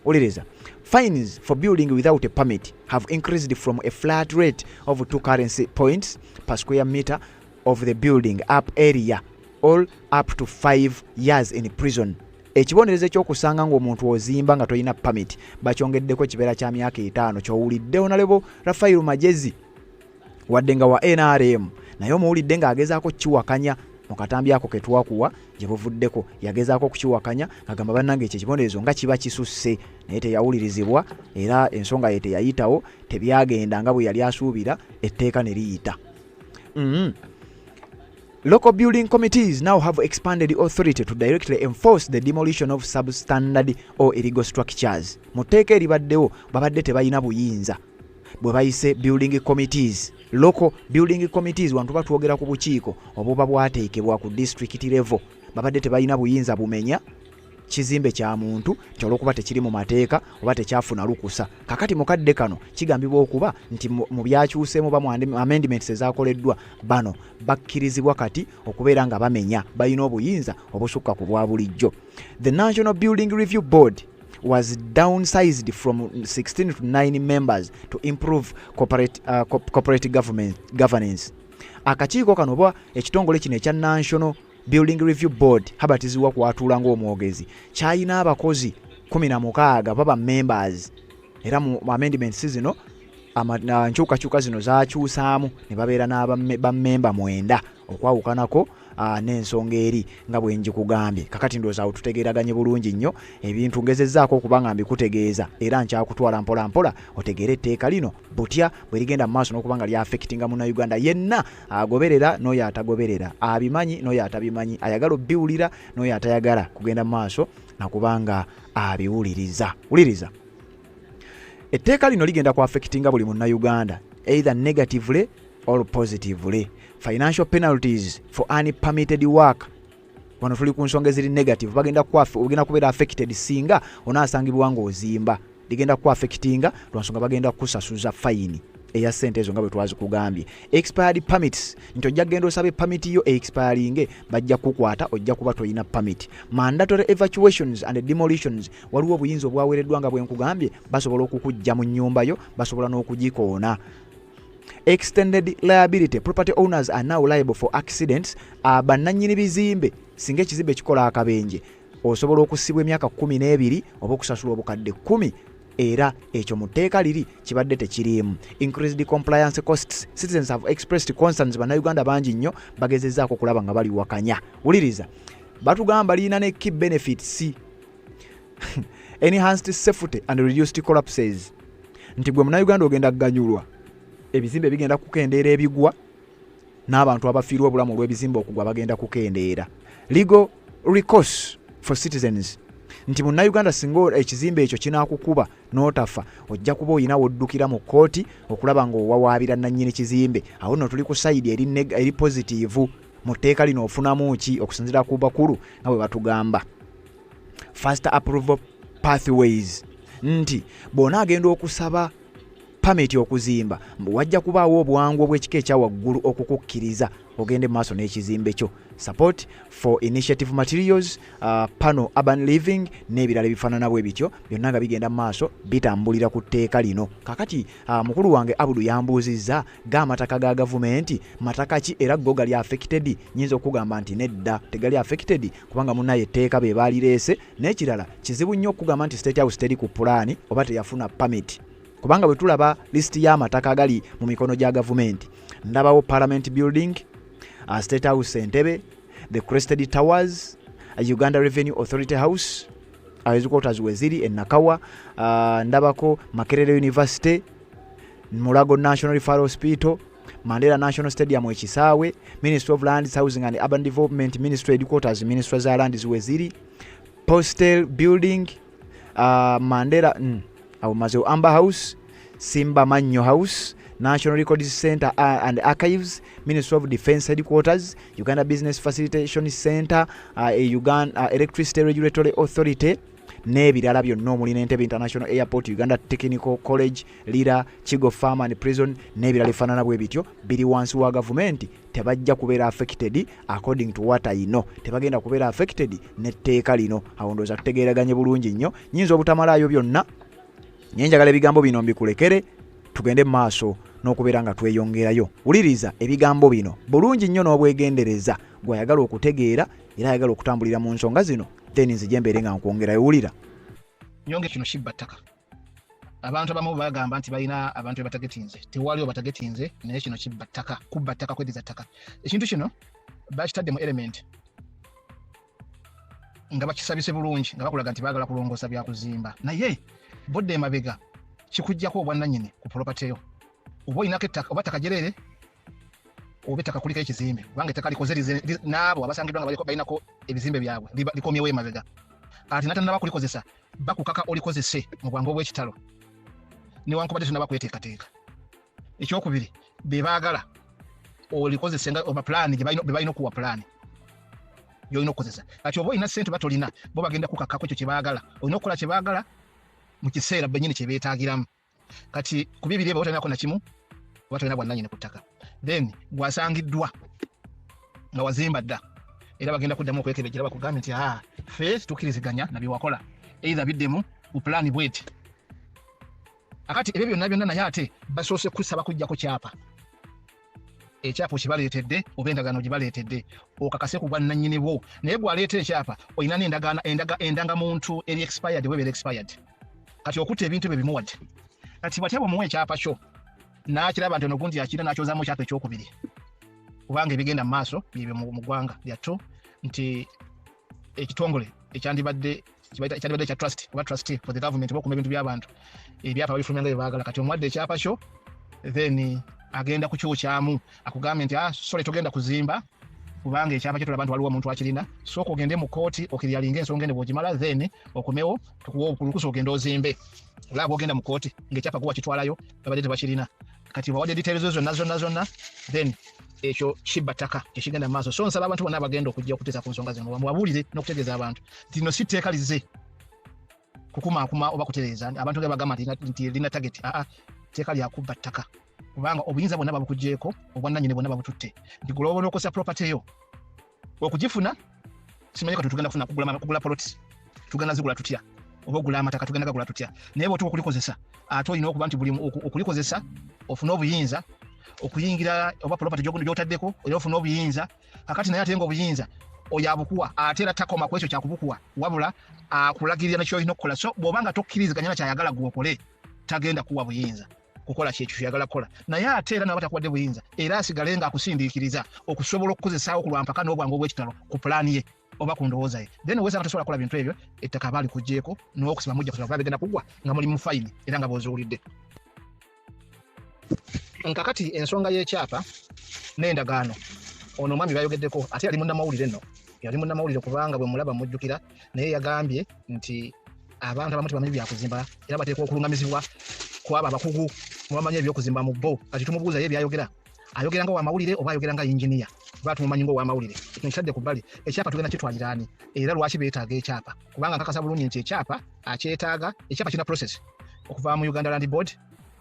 Wuliriza fines for building without a permit have increased from a flat rate of 2 currency points per square meter of the building up area all up to 5 years in prison. Ekibonerezo ekyokusanga ng'omuntu ozimba nga toyina permit bakyongeddeko ekibeera kya myaka 5. Kyowulidde Honorable Rafael Magezi wadde nga wa NRM naye omuwulidde ng'agezaako kiwakanya mu katambi ako ke twakuwa gye buvuddeko. Yagezaako kukiwakanya ng'agamba bannange ekyo ekibonerezo nga kiba kisusse naye teyawulirizibwa era ensonga ye teyayitawo tebyagenda nga bwe yali asuubira etteeka ne liyita. Local building committees now have expanded authority to directly enforce the demolition of substandard or illegal structures. Mu tteeka eribaddewo babadde tebalina buyinza bwe bayise building committees. Local building committees wantu batwogera ku bukiiko obuba bwateekebwa ku district level babadde tebalina buyinza bumenya kizimbe kya muntu kyolwokuba tekiri mu mateeka oba tekyafuna lukusa. Kakati mukadde kano kigambibwa okuba nti mu byakyuseemu ba mu amendments ezaakoleddwa bano bakkirizibwa kati okubeera nga bamenya balina obuyinza obusukka ku bwa bulijjo. The National Building Review Board was downsized from 16 to 9 members to improve corporate governance. Akakiiko kano oba ekitongole kino ekya National Building Review Board habatizibwa kwatuula ng'omwogezi kyayina abakozi 16 baba members era mu amendments zino nkyukakyuka zino zaakyusaamu ne babeera n'abamemba 9 okwawukanako n'ensonga eri nga bwe njikugambye. Kakati ndowooza awo tutegeeraganye bulungi nnyo ebintu ngezezzaako okuba nga mbikutegeeza era nkyakutwala mpola mpola otegeere etteeka lino butya bwe ligenda mu maaso n'okuba nga lyafekitinga munnayuganda yenna agoberera n'oyo atagoberera, abimanyi n'oyo atabimanyi, ayagala obbiwulira n'oyo atayagala kugenda mu maaso nakubanga abiwuliriza. Wuliriza etteeka lino ligenda kwafekitinga buli munnayuganda either negatively or positively. Financial penalties for unpermitted work. Wano tuli ku nsonga eziri negative bagenda kubeera affected singa onaasangibwa ng'ozimba ligenda ku affectinga lwansonga bagenda kusasuza fine eya sente ezo nga bwe twazikugambye. Expired permits nti ojja kugenda osabe permit yo expiringe bajja kukwata ojja kuba toyina permit. Mandatory evacuations and demolitions waliwo obuyinza obwaweereddwa nga bwe nkugambye basobola okukujja mu nnyumba yo basobola n'okugikoona. Extended liability. Property owners are now liable for accidents. Bannannyini bizimbe singa ekizimbe kikola akabenje osobola okusibwa emyaka 12 oba okusasula obukadde 10 era ekyo mu tteeka liri kibadde tekiriimu. Increased compliance costs. Citizens have expressed concerns. Bannayuganda bangi nnyo bagezezzaako okulaba nga bali wakanya. Wuliriza batugamba liina ne key benefits enhanced safety and reduced collapses. Nti gwe Munnayuganda ogenda kuganyulwa ebizimbe bigenda kukendeera ebigwa n'abantu abafiirwa obulamu olw'ebizimbe okugwa bagenda kukendeera. Legal recourse for citizens. Nti Munnayuganda singa ekizimbe ekyo kinaakukuba n'otafa ojja kuba oyina woddukira mu kkooti okulaba ng'owawaabira nannyini kizimbe. Awo nno tuli ku sayidi eri positive mu tteeka lino ofunamu ki okusinziira ku bakulu nga bwe batugamba. Faster approval pathways. Nti bona agenda okusaba permit okuzimba wajja kubaawo obwangu obw'ekika ekya waggulu okukukkiriza ogende maaso n'ekizimbe kyo. Support for initiative materials, panel urban living n'ebirala ebifaanana bwe bityo byonna nga bigenda maaso bitambulira ku tteeka lino. Kakati mukulu wange Abudu yambuuzizza g'amataka ga gavumenti mataka ki era go gali affected. Nyinza okugamba nti nedda tegali affected kubanga munnaye etteeka be baalireese n'ekirala kizibu nnyo okugamba nti State House teri ku pulaani oba teyafuna permit kubanga bwe tulaba listi y'amataka agali mu mikono gya gavumenti ndabawo Parliament Building, State House Entebbe, the Crested Towers, Uganda Revenue Authority House, headquarters weziri e Nakawa, ndabako Makerere University, Mulago National Referral Hospital, Mandela National Stadium e Kisaawe, Ministry of Lands, Housing and Urban Development Ministry headquarters, Ministry za Lands weziri, Postal Building, Mandela Mazeo Amber House, Simba Manyo House, National Records Center and Archives, Ministry of Defense Headquarters, Uganda Business Facilitation Center, Uganda Electricity Regulatory Authority, n'ebirala byonna omuli n'Entebbe International Airport, Uganda Technical College, Lira, Kigo Farm and Prison n'ebirala efaanana bwe bityo biri wansi wa gavumenti tebajja kubeera affected according to what I know. Tebagenda kubeera affected n'etteeka lino. Awo ndowooza tutegeeraganye bulungi nnyo. Nyinza obutamalayo byonna. Nyenjagala ebigambo bino mbikulekere tugende maaso n'okubeera nga tweyongerayo. Wuliriza ebigambo bino bulungi nnyo n'obwegendereza gw'ayagala okutegeera era ayagala okutambulira mu nsonga zino then nzije mbeere nga nkwongerayo. Wulira
nyonge kino kibba ttaka. Abantu abamu bagamba nti balina abantu batagetinze tewaliwo batagetinze naye kino kibba ttaka kubba ttaka kwediza ttaka. Ekintu kino bakitadde mu element nga bakisabise bulungi nga bakulaga nti baagala kulongoosa bya kuzimba naye bodde emabega kikujjako obwannannyini ku property yo oba olinako ettaka oba ttaka jerere oba ettaka kuliko ekizimbe kubanga ettaka likoze n'abo abasangibwa nga balinako ebizimbe byabwe likomyewo emabega ati natannaba kulikozesa bakukaka olikozese mu bwangu obw'ekitalo newankubadde tonnaba kweteekateeka. Ekyokubiri be baagala olikozese nga oba pulaani gye balina okuwa pulaani gy'olina okukozesa. Kati oba olina ssente oba tolina bo bagenda kukakako ekyo kye baagala. Olina okukola kye baagala mu kiseera bennyini kye beetaagiramu. Kati ku bibiri ebyo tolinako na kimu oba tolina bwannannyini ku ttaka then gwasangiddwa nga wazimba dda era bagenda kuddamu okwekebejjera bakugambye nti ffe tukkiriziganya na bye wakola either biddemu ku pulaani bweti. Akati ebyo byonna naye ate basoose kusaba kujjako kyapa. Ekyapa okibaleetedde oba endagaano gye baleetedde okakase ku bwannannyini bwo naye gwaleeta ekyapa olina n'endangamuntu eri expired webeera expired. Kati okutta ebintu bye bimuwadde. Kati batya bw'omuwa ekyapa kyo n'akiraba nti ono gundi akira n'akyozaamu ekyapa ekyokubiri kubanga ebigenda mu maaso byebyo mu ggwanga lyattu nti ekitongole ekyandibadde kya trust oba trustee for the government oba okuma ebintu by'abantu ebyapa babifulumya nga bye baagala. Kati omuwadde ekyapa kyo then agenda kukyokyamu akugambye nti sorry togenda kuzimba kubanga ekyapa kyo tulaba nti waliwo omuntu akirina sooka ogende mu kooti okiryalinga ensonga ene bw'ogimala then okomewo tukuwa olukusa ogenda ozimbe olaba ogenda mu kooti ng'ekyapa kuwa kitwalayo babadde tebakirina. kati bawadde details zo zonna then ekyo kibba ttaka ekigenda maaso. So nsaba abantu bonna bagenda okujja okuteesa ku nsonga zino bamuwabulire n'okutegeeza abantu nti lino si tteeka lize kukumaakuma oba kutereeza abantu ge bagamba nti lina target. Tteeka lya kubba ttaka kubanga obuyinza bwonna babukugjeeko obwannannyini bwonna babututte nti gwe lwoba n'okosa property eyo okugifuna simanyi kati tugenda kugula poloti tugenda zigula tutya oba ogula amataka tugenda gagula tutya naye bw'otuuka okulikozesa ate olina okuba nti buli okulikozesa ofuna obuyinza okuyingira oba property gy'otaddeko era ofuna obuyinza kakati naye ate nga obuyinza oyo abukuwa ate era takoma ku ekyo kyakubukuwa wabula akulagirira nekyo olina okukola. So bw'obanga tokkiriziganya nakyayagala gwe okole tagenda kuwa buyinza kukola kyekyo kyayagala kukola naye ate era naba takuwadde buyinza era asigale nga akusindiikiriza okusobola okukozesaawo ku lwampaka n'obwangu obw'ekitalo ku pulaani ye oba ku ndowooza ye then wesanga tasobola kukola bintu ebyo ettaka baali kugjeeko n'okusiba mujja kusiba kuba bigenda kugwa nga muli mu fayini era nga bw'oziwulidde. Nkakati ensonga y'ekyapa n'endagaano ono omwami bayogeddeko ate yali munnamawulire nno yali munnamawulire kubanga bwe mulaba mujjukira naye yagambye nti abantu abamu tebamanyi byakuzimba era bateekwa okulungamizibwa kwabo abakugu mubamanyi ebyokuzimba mu bo. Kati tumubuuza ye byayogera ayogera nga wamawulire oba ayogera nga injiniya kuba tumumanyi nga owamawulire ekyo nkitadde ku bbali. Ekyapa tugenda kitwaliraani era lwaki beetaaga ekyapa kubanga nkakasa bulungi nti ekyapa akyetaaga. Ekyapa kirina process okuva mu Uganda Land Board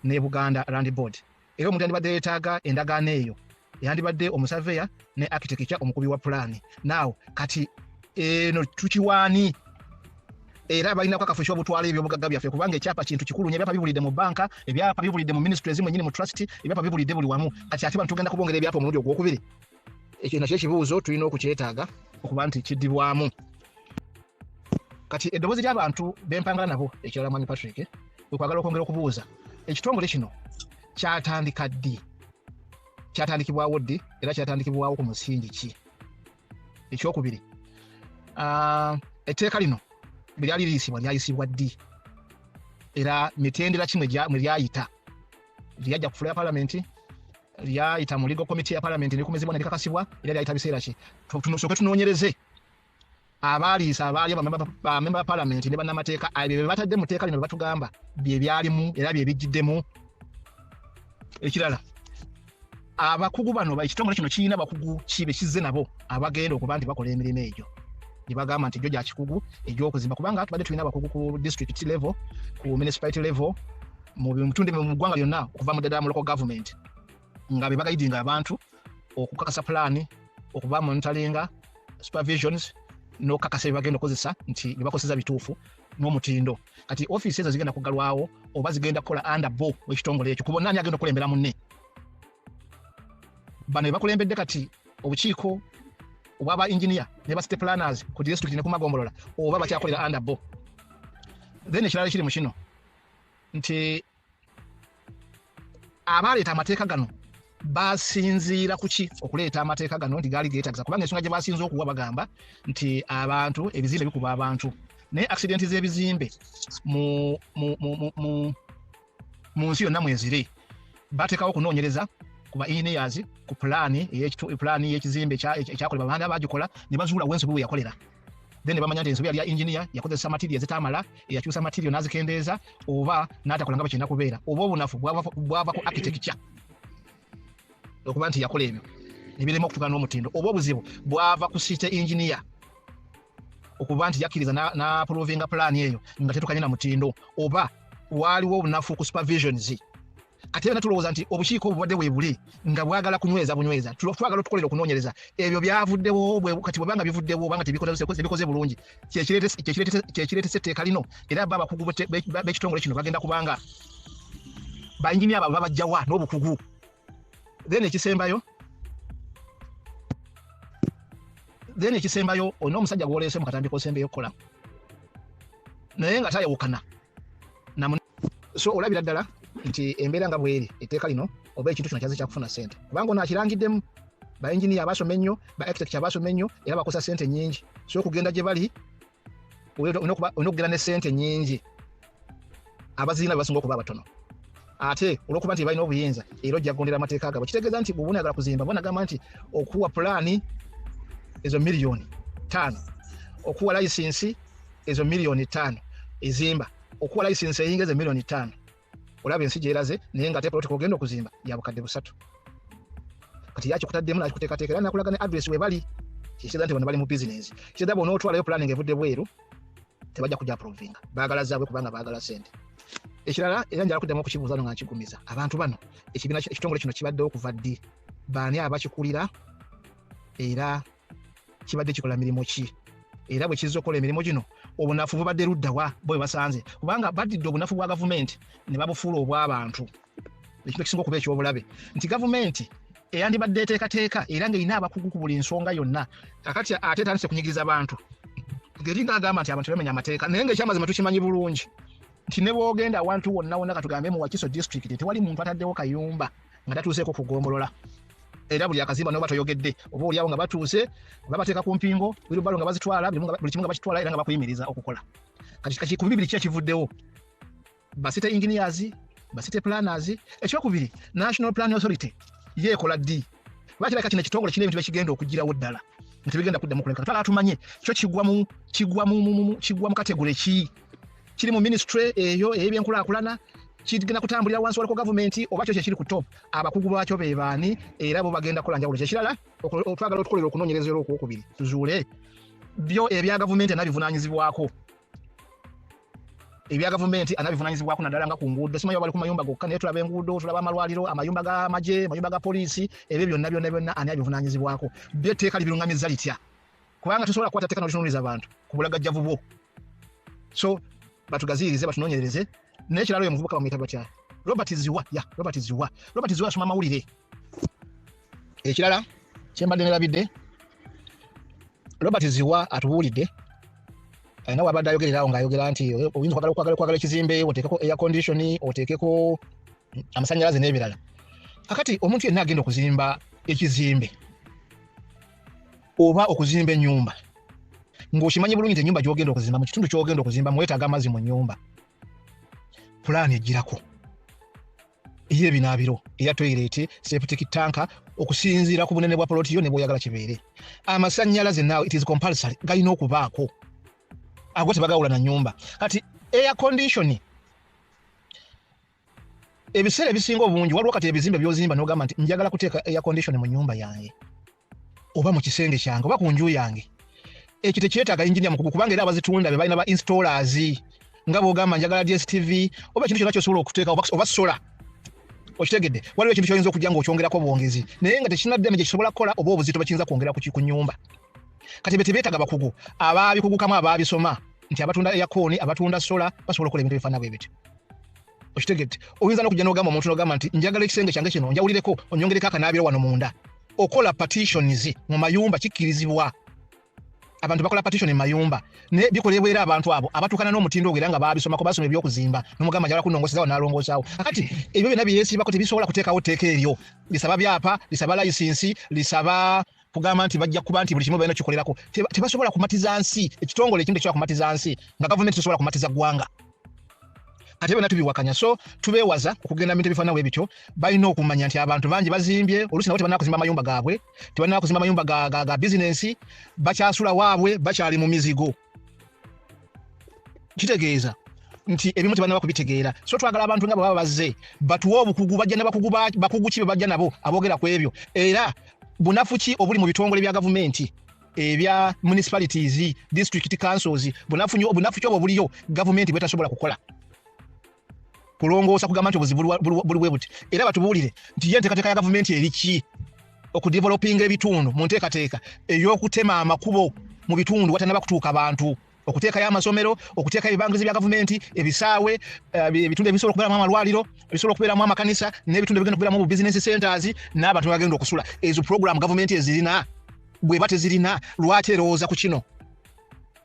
ne Buganda Land Board era omuntu yandibadde yeetaaga endagaano eyo yandibadde omusaveya ne architecture omukubi wa pulaani. Naawo kati eno tukiwaani era balina kwakafushwa obutwala ebyobugagga byaffe kubanga ekyapa kintu kikulu nnyo. Ebyapa bibulidde mu banka ebyapa bibulidde mu ministry ezimu ennyini mu trust ebyapa bibulidde buli wamu kati ate bantu tugenda kubongera ebyapa omulundi ogwokubiri. Ekyo nakyo ekibuuzo tulina okukyetaaga okuba nti kiddibwamu. Kati eddoboozi ly'abantu bempangala nabo ekirala Mwami Patrick wekwagala okwongera okubuuza ekitongole kino kyatandika ddi kyatandikibwawo ddi era kyatandikibwawo ku musingi ki? Ekyokubiri etteeka lino bwe lyali liyisibwa lyayisibwa ddi era mitendera kimwe mwe lyayita lyajja ku fula ya palamenti lyayita mu legal committee ya palamenti nekumezibwa ne likakasibwa era lyayita biseera ki? Tunosooke tunoonyereze abaaliisa abaali bamemba ba palamenti ne bannamateeka ebyo bye batadde mu tteeka lino bye batugamba bye byalimu era bye bijjiddemu. Ekirala abakugu bano ekitongole kino kirina abakugu kibe kizze nabo abagenda okuba nti bakola emirimu egyo nebagamba nti gyo gya kikugu egy'okuzimba kubanga tubadde tulina abakugu ku district level ku municipality level mu bitundu mu ggwanga lyonna okuva mu ddala mu local government nga be bagayidinga abantu okukakasa pulaani okuba monitoringa supervisions n'okukakasa bye bagenda okozesa nti bye bakoseza bituufu n'omutindo. Kati ofiisi ezo zigenda kugalwawo oba zigenda kukola under bo w'ekitongole ekyo kubona ani agenda okulembera munne. Bano bakulembedde kati obukiiko obwaba engineer ne ba state planners ku district ne kumagombolola oba bakyakolera under bo. Then ekirala kiri mu kino nti abaleeta amateeka gano basinziira kuki okuleeta amateeka gano nti gaali geetagisa kubanga ensonga gye basinza okuwa bagamba nti abantu ebizimbe bikuba abantu naye accident z'ebizimbe mu nsi yonna mweziri bateekawo okunoonyereza ku ba engineers ku pulaani y'ekizimbe ekyakolebwa bandi abagikola ne bazuula wensobi we yakolera then bamanya nti ensobi yali ya engineer yakozesa material zitamala yakyusa material n'azikendeeza oba n'atakola nga bwe kirina kubeera oba obunafu bwava ku architecture okuba nti yakola ebyo nebirema okutuukana n'omutindo oba obuzibu bwava ku site engineer okuba nti yakkiriza n'aprovinga pulaani eyo nga tetukanye na mutindo oba waaliwo obunafu ku supervisions. Ate era tulowooza nti obukiiko obubadde bwebuli nga bwagala bunyweza twagala otukolera okunoonyereza ebyo byavuddewo kati bwebanga bivuddewo obanga tebikoze bulungi kyekireetese etteeka lino era ba abakugu b'ekitongole kino bagenda kubanga ba engineer baba babajjawa n'obukugu. Then ekisembayo olina omusajja gwoleese mu katambi kosembeyo okukola naye nga tayawukana so olabira ddala nti embeera nga bweri etteeka lino oba ekintu kino kyaze kyakufuna ssente kubanga ono akirangiddemu ba engineer abasoma ennyo ba architecture abasoma ennyo era bakosa ssente nnyingi so okugenda gye bali olina okugenda ne ssente nnyingi abaziina be basinga okuba abatono ate olwokuba nti balina obuyinza era ojja kugondera amateeka gaabwe kitegeeza nti bw'oba oyagala kuzimba bonagamba nti okuwa pulaani ezo miliyoni 5 okuwa layisinsi ezo miliyoni 5 ezimba okuwa layisinsi eyinga ezo miliyoni 5 olaba ensi gyeraze naye nga ate ploti kogenda okuzimba ya bukadde busatu kati yaki kutaddemu nakikuteekateekera nakulaga ne address we bali kikiraga nti bano bali mu business kikiraga bw'onootwalayo planning evudde bweru tebajja kujja approvinga baagala zaabwe kubanga baagala sente ekirala era njala kuddamu okukibuuza nga nkigumiza abantu bano ekibiina ekitongole kino kibaddewo okuva ddi baani abakikulira era kibadde kikola mirimu ki era bwe kizza okukola emirimu gino obunafu bubadde luddawa bwe basanze kubanga baddidde obunafu bwa gavumenti ne babufuula obw'abantu ekintu ekisinga okuba ekyobulabe nti gavumenti eyandibadde eteekateeka era ng'erina abakugu ku buli nsonga yonna kakati ate etandise kunyigiriza abantu ngeringa agamba nti abantu bamenya amateeka naye ng'ekyamazima tukimanyi bulungi nti ne bw'ogenda awantu wonna wonna katugambe mu Wakiso district tewali muntu ataddewo kayumba nga tatuuseeko kugombolola era buli akazimba n'oba toyogedde oba oliawo nga batuuse babateeka ku mpingo wirubalo nga bazitwala buli kimu nga bakitwala era nga bakuyimiriza okukola kati ku bibiri ki ekivuddewo basite engineers basite planners ekyokubiri National Planning Authority yeekola ddi bakiraka kino ekitongole kirina ebintu bikigenda okugirawo ddala nti bigenda kuddamu kuleka twala tumanye kyo kigwa mu kategole ki kiri mu ministry eyo ey'ebyenkulaakulana kigenda kutambulira wansi waliko gavumenti oba kyo kyekiri ku top abakugu baakyo be baani era bo bagenda kukola njawulo kyekirala otwagala otukolera okunoonyereza era okwokubiri tuzuule byo ebya gavumenti anabivunaanyizibwako ebya gavumenti anabivunaanyizibwako naddala nga ku nguudo simanyi bali ku mayumba gokka naye tulaba enguudo tulaba amalwaliro amayumba g'amagye amayumba ga poliisi ebyo byonna ani abivunaanyizibwako byo etteeka libiruŋŋamizza litya kubanga tosobola kukwata tteeka n'olitunuuliza abantu ku bulagajjavu bwo so batugaziyirize batunoonyereze naye ekirala oyo muvubuka bamuyita batya Robert Ziwa asoma amawulire ekirala kyembadde nerabidde Robert Ziwa atubuulidde alina wabadde ayogererawo ng'ayogera nti oyinza kwagala ekizimbe oteekeko air condition oteekeko amasannyalaze n'ebirala kakati omuntu yenna agenda okuzimba ekizimbe oba okuzimba ennyumba ng'okimanyi bulungi nti ennyumba gy'ogenda okuzimba mu kitundu ky'ogenda okuzimba mwetaaga amazzi mu nnyumba pulaani egirako ey'ebinaabiro eya toilet septic tanka okusinziira ku bunene bwa poloti yo ne bw'oyagala kibeere amasannyalaze naawe it is compulsory galina okubaako ago tebagawula na nnyumba kati air condition ebiseera ebisinga obungi waliwo kati ebizimbe by'ozimba n'ogamba nti njagala kuteeka air condition mu nnyumba yange oba mu kisenge kyange oba ku nju yange ekyo tekyetaaga engineer mukugu kubanga era abazitunda be balina ba installers nga bw'ogamba njagala DSTV oba ekintu kyonna ky'osobola okuteeka oba sola okitegedde waliwo ekintu ky'oyinza okujja ng'okyongerako obwongezi naye nga tekirina ddeme gye kisobola kukola oba obuzito bakiyinza kwongera ku nnyumba kati betebeetaga bakugu abaabikugukamu abaabisoma nti abatunda aircon abatunda sola basobola okukola ebintu ebifaana bwe bityo okitegedde oyinza n'okujja n'ogamba omuntu n'ogamba nti njagala ekisenge kyange kino njawulireko onyongereko akanaabiro wano munda okola partitions mu mayumba kikkirizibwa abantu bakola partition mu mayumba ne bikolebwa era abantu abo abatukana n'omutindo ogera nga baabisomako basoma ebyokuzimba n'omugamba njagala kunongoosezawo n'alongoosawo akati ebyo byonna byeyeesiibako tebisobola kuteekawo tteeka eryo lisaba byapa lisaba layisinsi lisaba kugamba nti bajja kuba nti buli kimu balina kikolerako tebasobola kumatiza nsi ekitongole ekimu tekisobola kumatiza nsi nga gavumenti tesobola kumatiza ggwanga ate byonna tubiwakanya so tubeewaza okugenda mu bintu ebifaana bwe bityo balina okumanya nti abantu bangi bazimbye oluusi nabo tebalina kuzimba amayumba gaabwe tebalina kuzimba amayumba ga bizinensi bakyasula waabwe bakyali mu mizigo kitegeeza nti ebimu tebalina bakubitegeera so twagala abantu nga bwe baba bazze batuwa obukugu bajja ne bakugu ki be bajja nabo aboogera ku ebyo era bunafu ki obuli mu bitongole bya gavumenti ebya municipalities district councils bunafu ki obwo buliyo gavumenti bwetasobola kukola kulongoosa kugamba nti obuzibu buli bwe buti era batubuulire nti ye enteekateeka ya gavumenti eriki okudevelopinga ebitundu mu nteekateeka ey'okutema amakubo mu bitundu watanaba kutuuka bantu okuteekayo amasomero okuteekayo ebibanguzi bya gavumenti ebisaawe ebitundu ebisobola okubeeramu amalwaliro ebisobola okubeeramu amakanisa n'ebitundu ebigenda okubeeramu mu business centers n'abantu bagenda okusula ezo program gavumenti ezirina bweba tezirina lwaki erowooza ku kino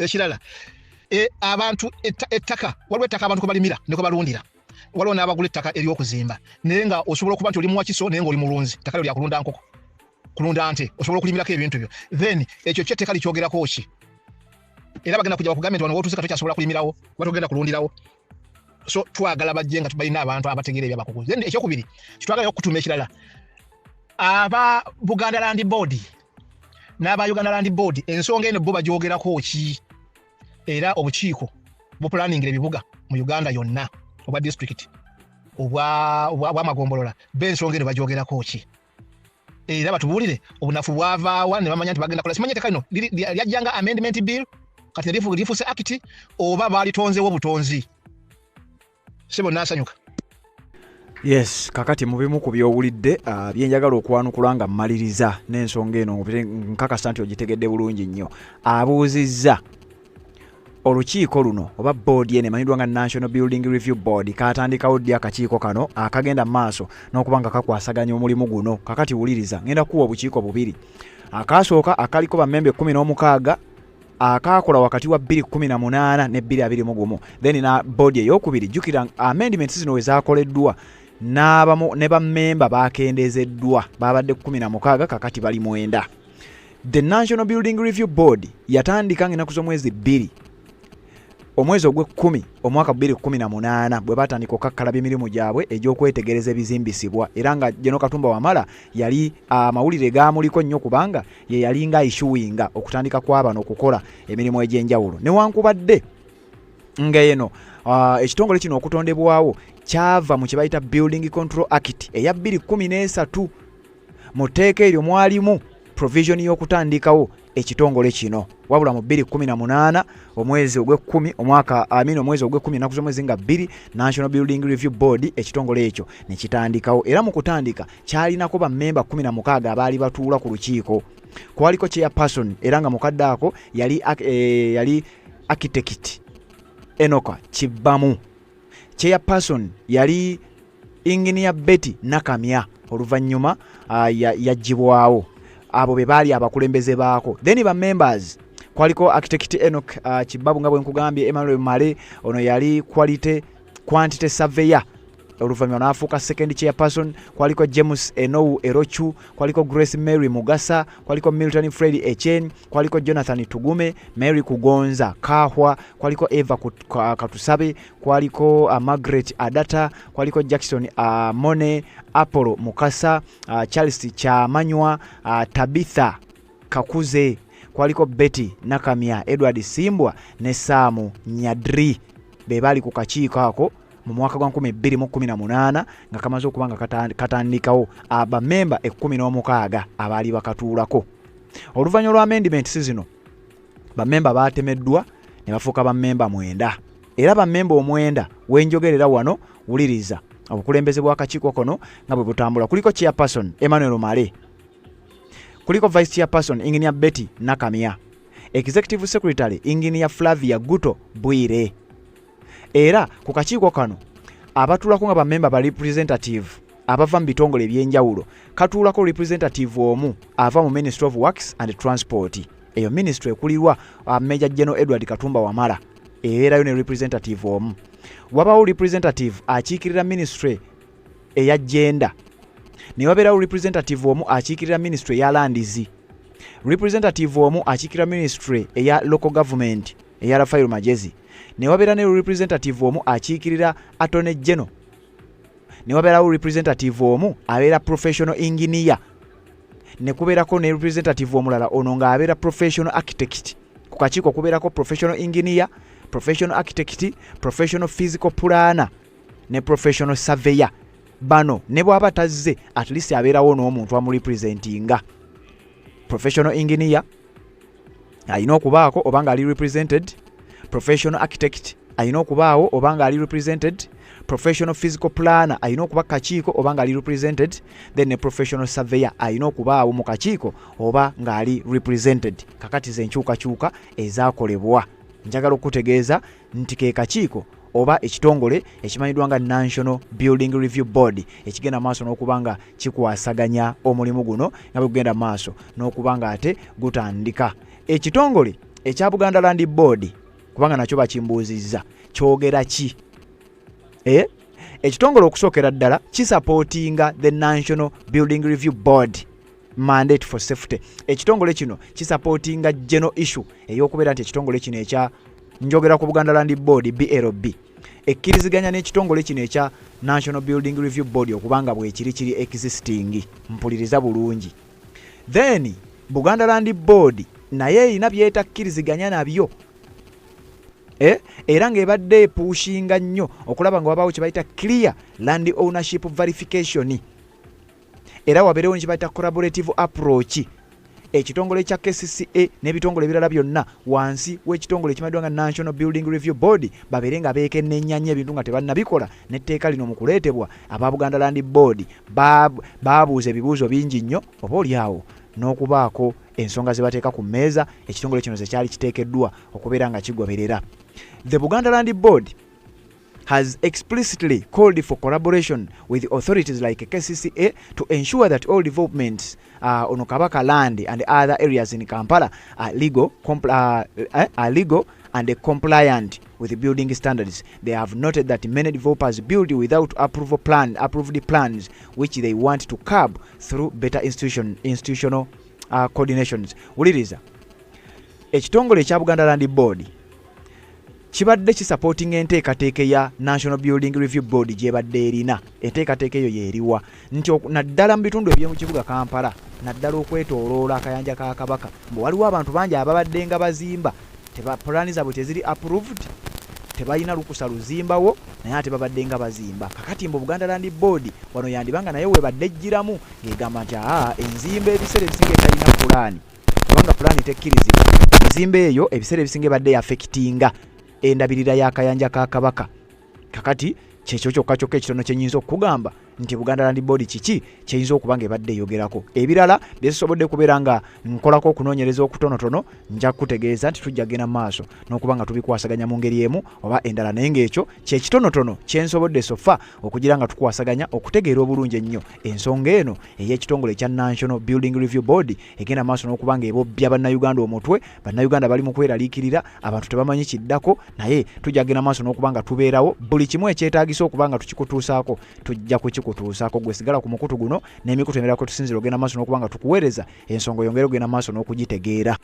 ekirala abantu ettaka waliwo ettaka abantu kwe balimira ne kwe balundira waliwo n'abagula ettaka ery'okuzimba naye nga osobola okuba nti oli mu Wakiso naye ng'oli mulunzi ettaka lyo lya kulunda nkoko kulunda nte osobola okulimirako ebintu byo then ekyo kyetteeka likyogerako ki era bagenda kujja bakugambye nti wano wootuuse ka tokyasobola kulimirawo oba togenda kulundirawo so twagala bajje nga balina abantu abategeera ebyabakugu then ekyokubiri kitwagala okutuma ekirala aba Buganda Land Board n'aba Uganda Land Board ensonga eno bo bagyogerako ki era obukiiko bupulaningira ebibuga mu Uganda yonna obwa district obwamagombolola b'ensonga eno bagyogerako ki era batubuulire obunafu bwavaawa ne bamanya nti bagenda kola simanye tekano lyajjanga amendment bill kati lifuse act oba baalitonzeewo butonzi sebo naasanyuka.
Yes, kakati mu bimu ku byowulidde byenjagala okwanukula nga mmaliriza n'ensonga eno nkakasa nti ogitegedde bulungi nnyo. Abuuzizza olukiiko luno oba boodi eno emanyiddwa nga National Building Review Board katandikawo ddi akakiiko kano akagenda maaso n'okuba nga kakwasaganya omulimu guno. Kakati wuliriza, ngenda kuwa obukiiko bubiri. Akasooka akaliko bammembe 16 akakola wakati wa 2018 ne 2021. Then na boodi ey'okubiri jjukira amendments zino we zaakoleddwa ne bammemba baakendeezeddwa babadde 16 kakati bali 9. The National Building Review Board yatandika ng'ennaku z'omwezi 2 omwezi ogw'ekumi omwaka 2018 bwe batandika okukakkalabya emirimu gyabwe egy'okwetegereza ebizimbisibwa era nga Jeno Katumba Wamala yali amawulire gaamuliko nnyo kubanga ye yali nga issuinga okutandika kw'abano okukola emirimu egy'enjawulo. Newankubadde ng'eno ekitongole kino okutondebwawo kyava mu kye bayita Building Control Act eya 2013. Mu tteeka eryo mwalimu provision y'okutandikawo ekitongole kino wabula mu 2018 omwezi ogw'ekumi omwezi ogw'ekumi ennaku z'omwezi nga 2 National Building Review Board ekitongole ekyo ne kitandikawo era mu kutandika kyalinako bammemba 16 abaali batuula ku lukiiko. Kwaliko chairperson era nga mukadde ako yali architect Enoka Kibbamu. Chairperson yali Engineer Betty Nakamya oluvannyuma yaggyibwawo. Abo be baali abakulembeze baako. Then ba members kwaliko architect Enoch Kibabu nga bwe nkugambye, Emmanuel Male ono yali quantity surveyor oluvannyuma n'afuuka second chairperson. Kwaliko James Enou Erochu, kwaliko Grace Mary Mugasa, kwaliko Milton Fred Echen, kwaliko Jonathan Tugume, Mary Kugonza Kahwa, kwaliko Eva Katusabe, kwaliko Margaret Adata, kwaliko Jackson Mone, Apollo Mukasa, Charles Chamanywa, Tabitha Kakuze, kwaliko Betty Nakamya, Edward Simbwa ne Samu Nyadri. Be bali ku kakiiko ako mu mwaka gwa 2018 nga kamaze okuba nga katandikawo abamemba 16 abaali bakatuulako. Oluvannyuma lwa amendments zino bammemba baatemeddwa ne bafuuka bammemba 9 era bammemba 9 wenjogerera wano wuliriza obukulembeze bw'akakiiko kono nga bwe butambula. Kuliko chairperson Emmanuel Male, kuliko vice chairperson Engineer Betty Nakamya, executive secretary Engineer Flavia Guto Bwire. Era ku kakiiko kano abatuulako nga bammemba ba representative abava mu bitongole ebyenjawulo. Katuulako representative omu ava mu Ministry of Works and Transport. Eyo ministry ekulirwa Major General Edward Katumba Wamala erayo ne representative omu. Wabawo representative akiikirira ministry eya gender. Ne wabeerawo representative omu akiikirira ministry eya landizi. Representative omu akiikirira ministry eya local government eya Rafael Majezi. Ne wabeera ne representative omu akiikirira Attorney General. Ne wabeerawo representative omu abeera professional engineer. Ne kubeerako ne representative omulala ono nga abeera professional architect. Ku kakiiko kubeerako professional engineer, professional architect, professional physical planner ne professional surveyor. Bano ne bw'aba tazze at least abeerawo n'omuntu amurepresentinga. Professional engineer alina okubaako oba nga ali represented. Professional architect alina okubaawo oba nga ali represented. Professional physical planner alina okuba kakiiko oba nga ali represented. Then ne professional surveyor alina okubaawo mu kakiiko oba nga ali represented. Kakati ze enkyukakyuka ezaakolebwa. Njagala okutegeeza nti ke kakiiko oba ekitongole ekimanyiddwa nga National Building Review Board ekigenda maaso n'okuba nga kikwasaganya omulimu guno nga bwe gugenda maaso n'okuba nga ate gutandika. Ekitongole ekya Buganda Land Board kubanga nakyo bakimbuuzizza kyogera ki? Ekitongole okusookera ddala kisupportinga the National Building Review Board mandate for safety. Ekitongole kino kisupportinga general issue ey'okubeera nti ekitongole kino ekya njogera ku Buganda Land Board BLB ekkiriziganya n'ekitongole kino ekya National Building Review Board okubanga bwe kiri existing. Mpuliriza bulungi. Then Buganda Land Board naye erina byetakkiriziganya nabyo. era ng'ebadde epushinga nnyo okulaba nga wabaawo kye bayita clear land ownership verification era wabeerewo ne kye bayita collaborative approach. Ekitongole kya KCCA n'ebitongole ebirala byonna wansi w'ekitongole ekimanyiddwa nga National Building Review Board babeere nga beekenneenyanya ebintu nga tebannabikola n'etteeka lino mu kuleetebwa aba Buganda Land Board baabuuza ebibuuzo bingi nnyo oba oliawo n'okubaako ensonga ze bateeka ku mmeeza ekitongole kino ze kyali kiteekeddwa okubeera nga kigoberera. The Buganda Land Board has explicitly called for collaboration with authorities like KCCA to ensure that all developments on Kabaka land and other areas in Kampala are legal and compliant with the building standards. They have noted that many developers build without approved plans, which they want to curb through better institutional coordinations. Uliriza, ekitongole ekya Buganda Land Board kibadde kisupporting enteekateeka ya National Building Review Board gyebadde erina. Enteekateeka eyo yeeriwa nti naddala mu bitundu eby'omu kibuga Kampala naddala okwetooloola akayanja ka Kabaka mbu waliwo abantu bangi ababadde nga bazimba pulaani zaabwe teziri approved, tebalina lukusa luzimbawo naye ate babadde nga bazimba. Kakati mbu Buganda Land Board wano yandibanga naye webadde ejjiramu ng'egamba nti enzimba ebiseera ebisinga etalina pulaani kubanga pulaani tekkirizibwa. Enzimba eyo ebiseera ebisinga ebadde yafekitinga endabirira y'akayanja ka Kabaka. Kakati kyekyo kyokka ekitono kyenyinza okugamba nti Buganda Land Board kiki kyeyinza okuba nga ebadde eyogerako. Ebirala byesobodde kubeera nga nkolako okunoonyereza okutonotono nja kutegeeza nti tujja genda maaso n'okuba nga tubikwasaganya mu ngeri emu oba endala, naye ng'ekyo kyekitonotono kyensobodde sofa okugira nga tukwasaganya okutegeera obulungi ennyo ensonga eno ey'ekitongole ekya National Building Review Board egenda maaso n'okuba nga ebobbya bannayuganda omutwe. Bannayuganda bali mu kweraliikirira, abantu tebamanyi kiddako, naye tujja genda maaso n'okuba nga tubeerawo buli kimu ekyetaagisa okuba nga tukikutuusaako tujja kukikutuusaako. Gwe sigala ku mukutu guno n'emikutu emirala kwe tusinzira ogenda maaso n'okuba nga tukuweereza ensonga oyongere ogenda maaso n'okugitegeera.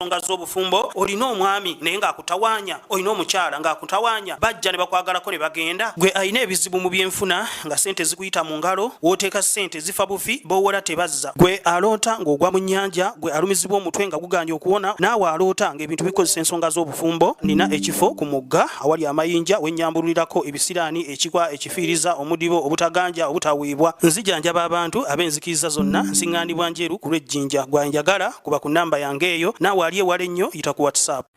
Ensonga z'obufumbo olina omwami naye ng'akutawaanya, olina omukyala ng'akutawaanya, bajja ne bakwagalako ne bagenda. Gwe alina ebizibu mu byenfuna nga ssente zikuyita mu ngalo, w'oteeka ssente zifa bufi b'owola tebazza. Gwe aloota ng'ogwa mu nnyanja, gwe alumizibwa omutwe nga guganye okuwona, naawe aloota ng'ebintu bikozesa ensonga z'obufumbo. Nina ekifo ku mugga awali amayinja wennyambululirako ebisiraani, ekikwa, ekifiiriza, omudibo, obutaganja, obutaweebwa. Nzijanjaba abantu ab'enzikiriza zonna, nsiŋŋaanibwa njeru ku lw'ejjinja. Gwanjagala kuba ku nnamba yange eyo, naawe ali ewala ennyo yita ku WhatsApp.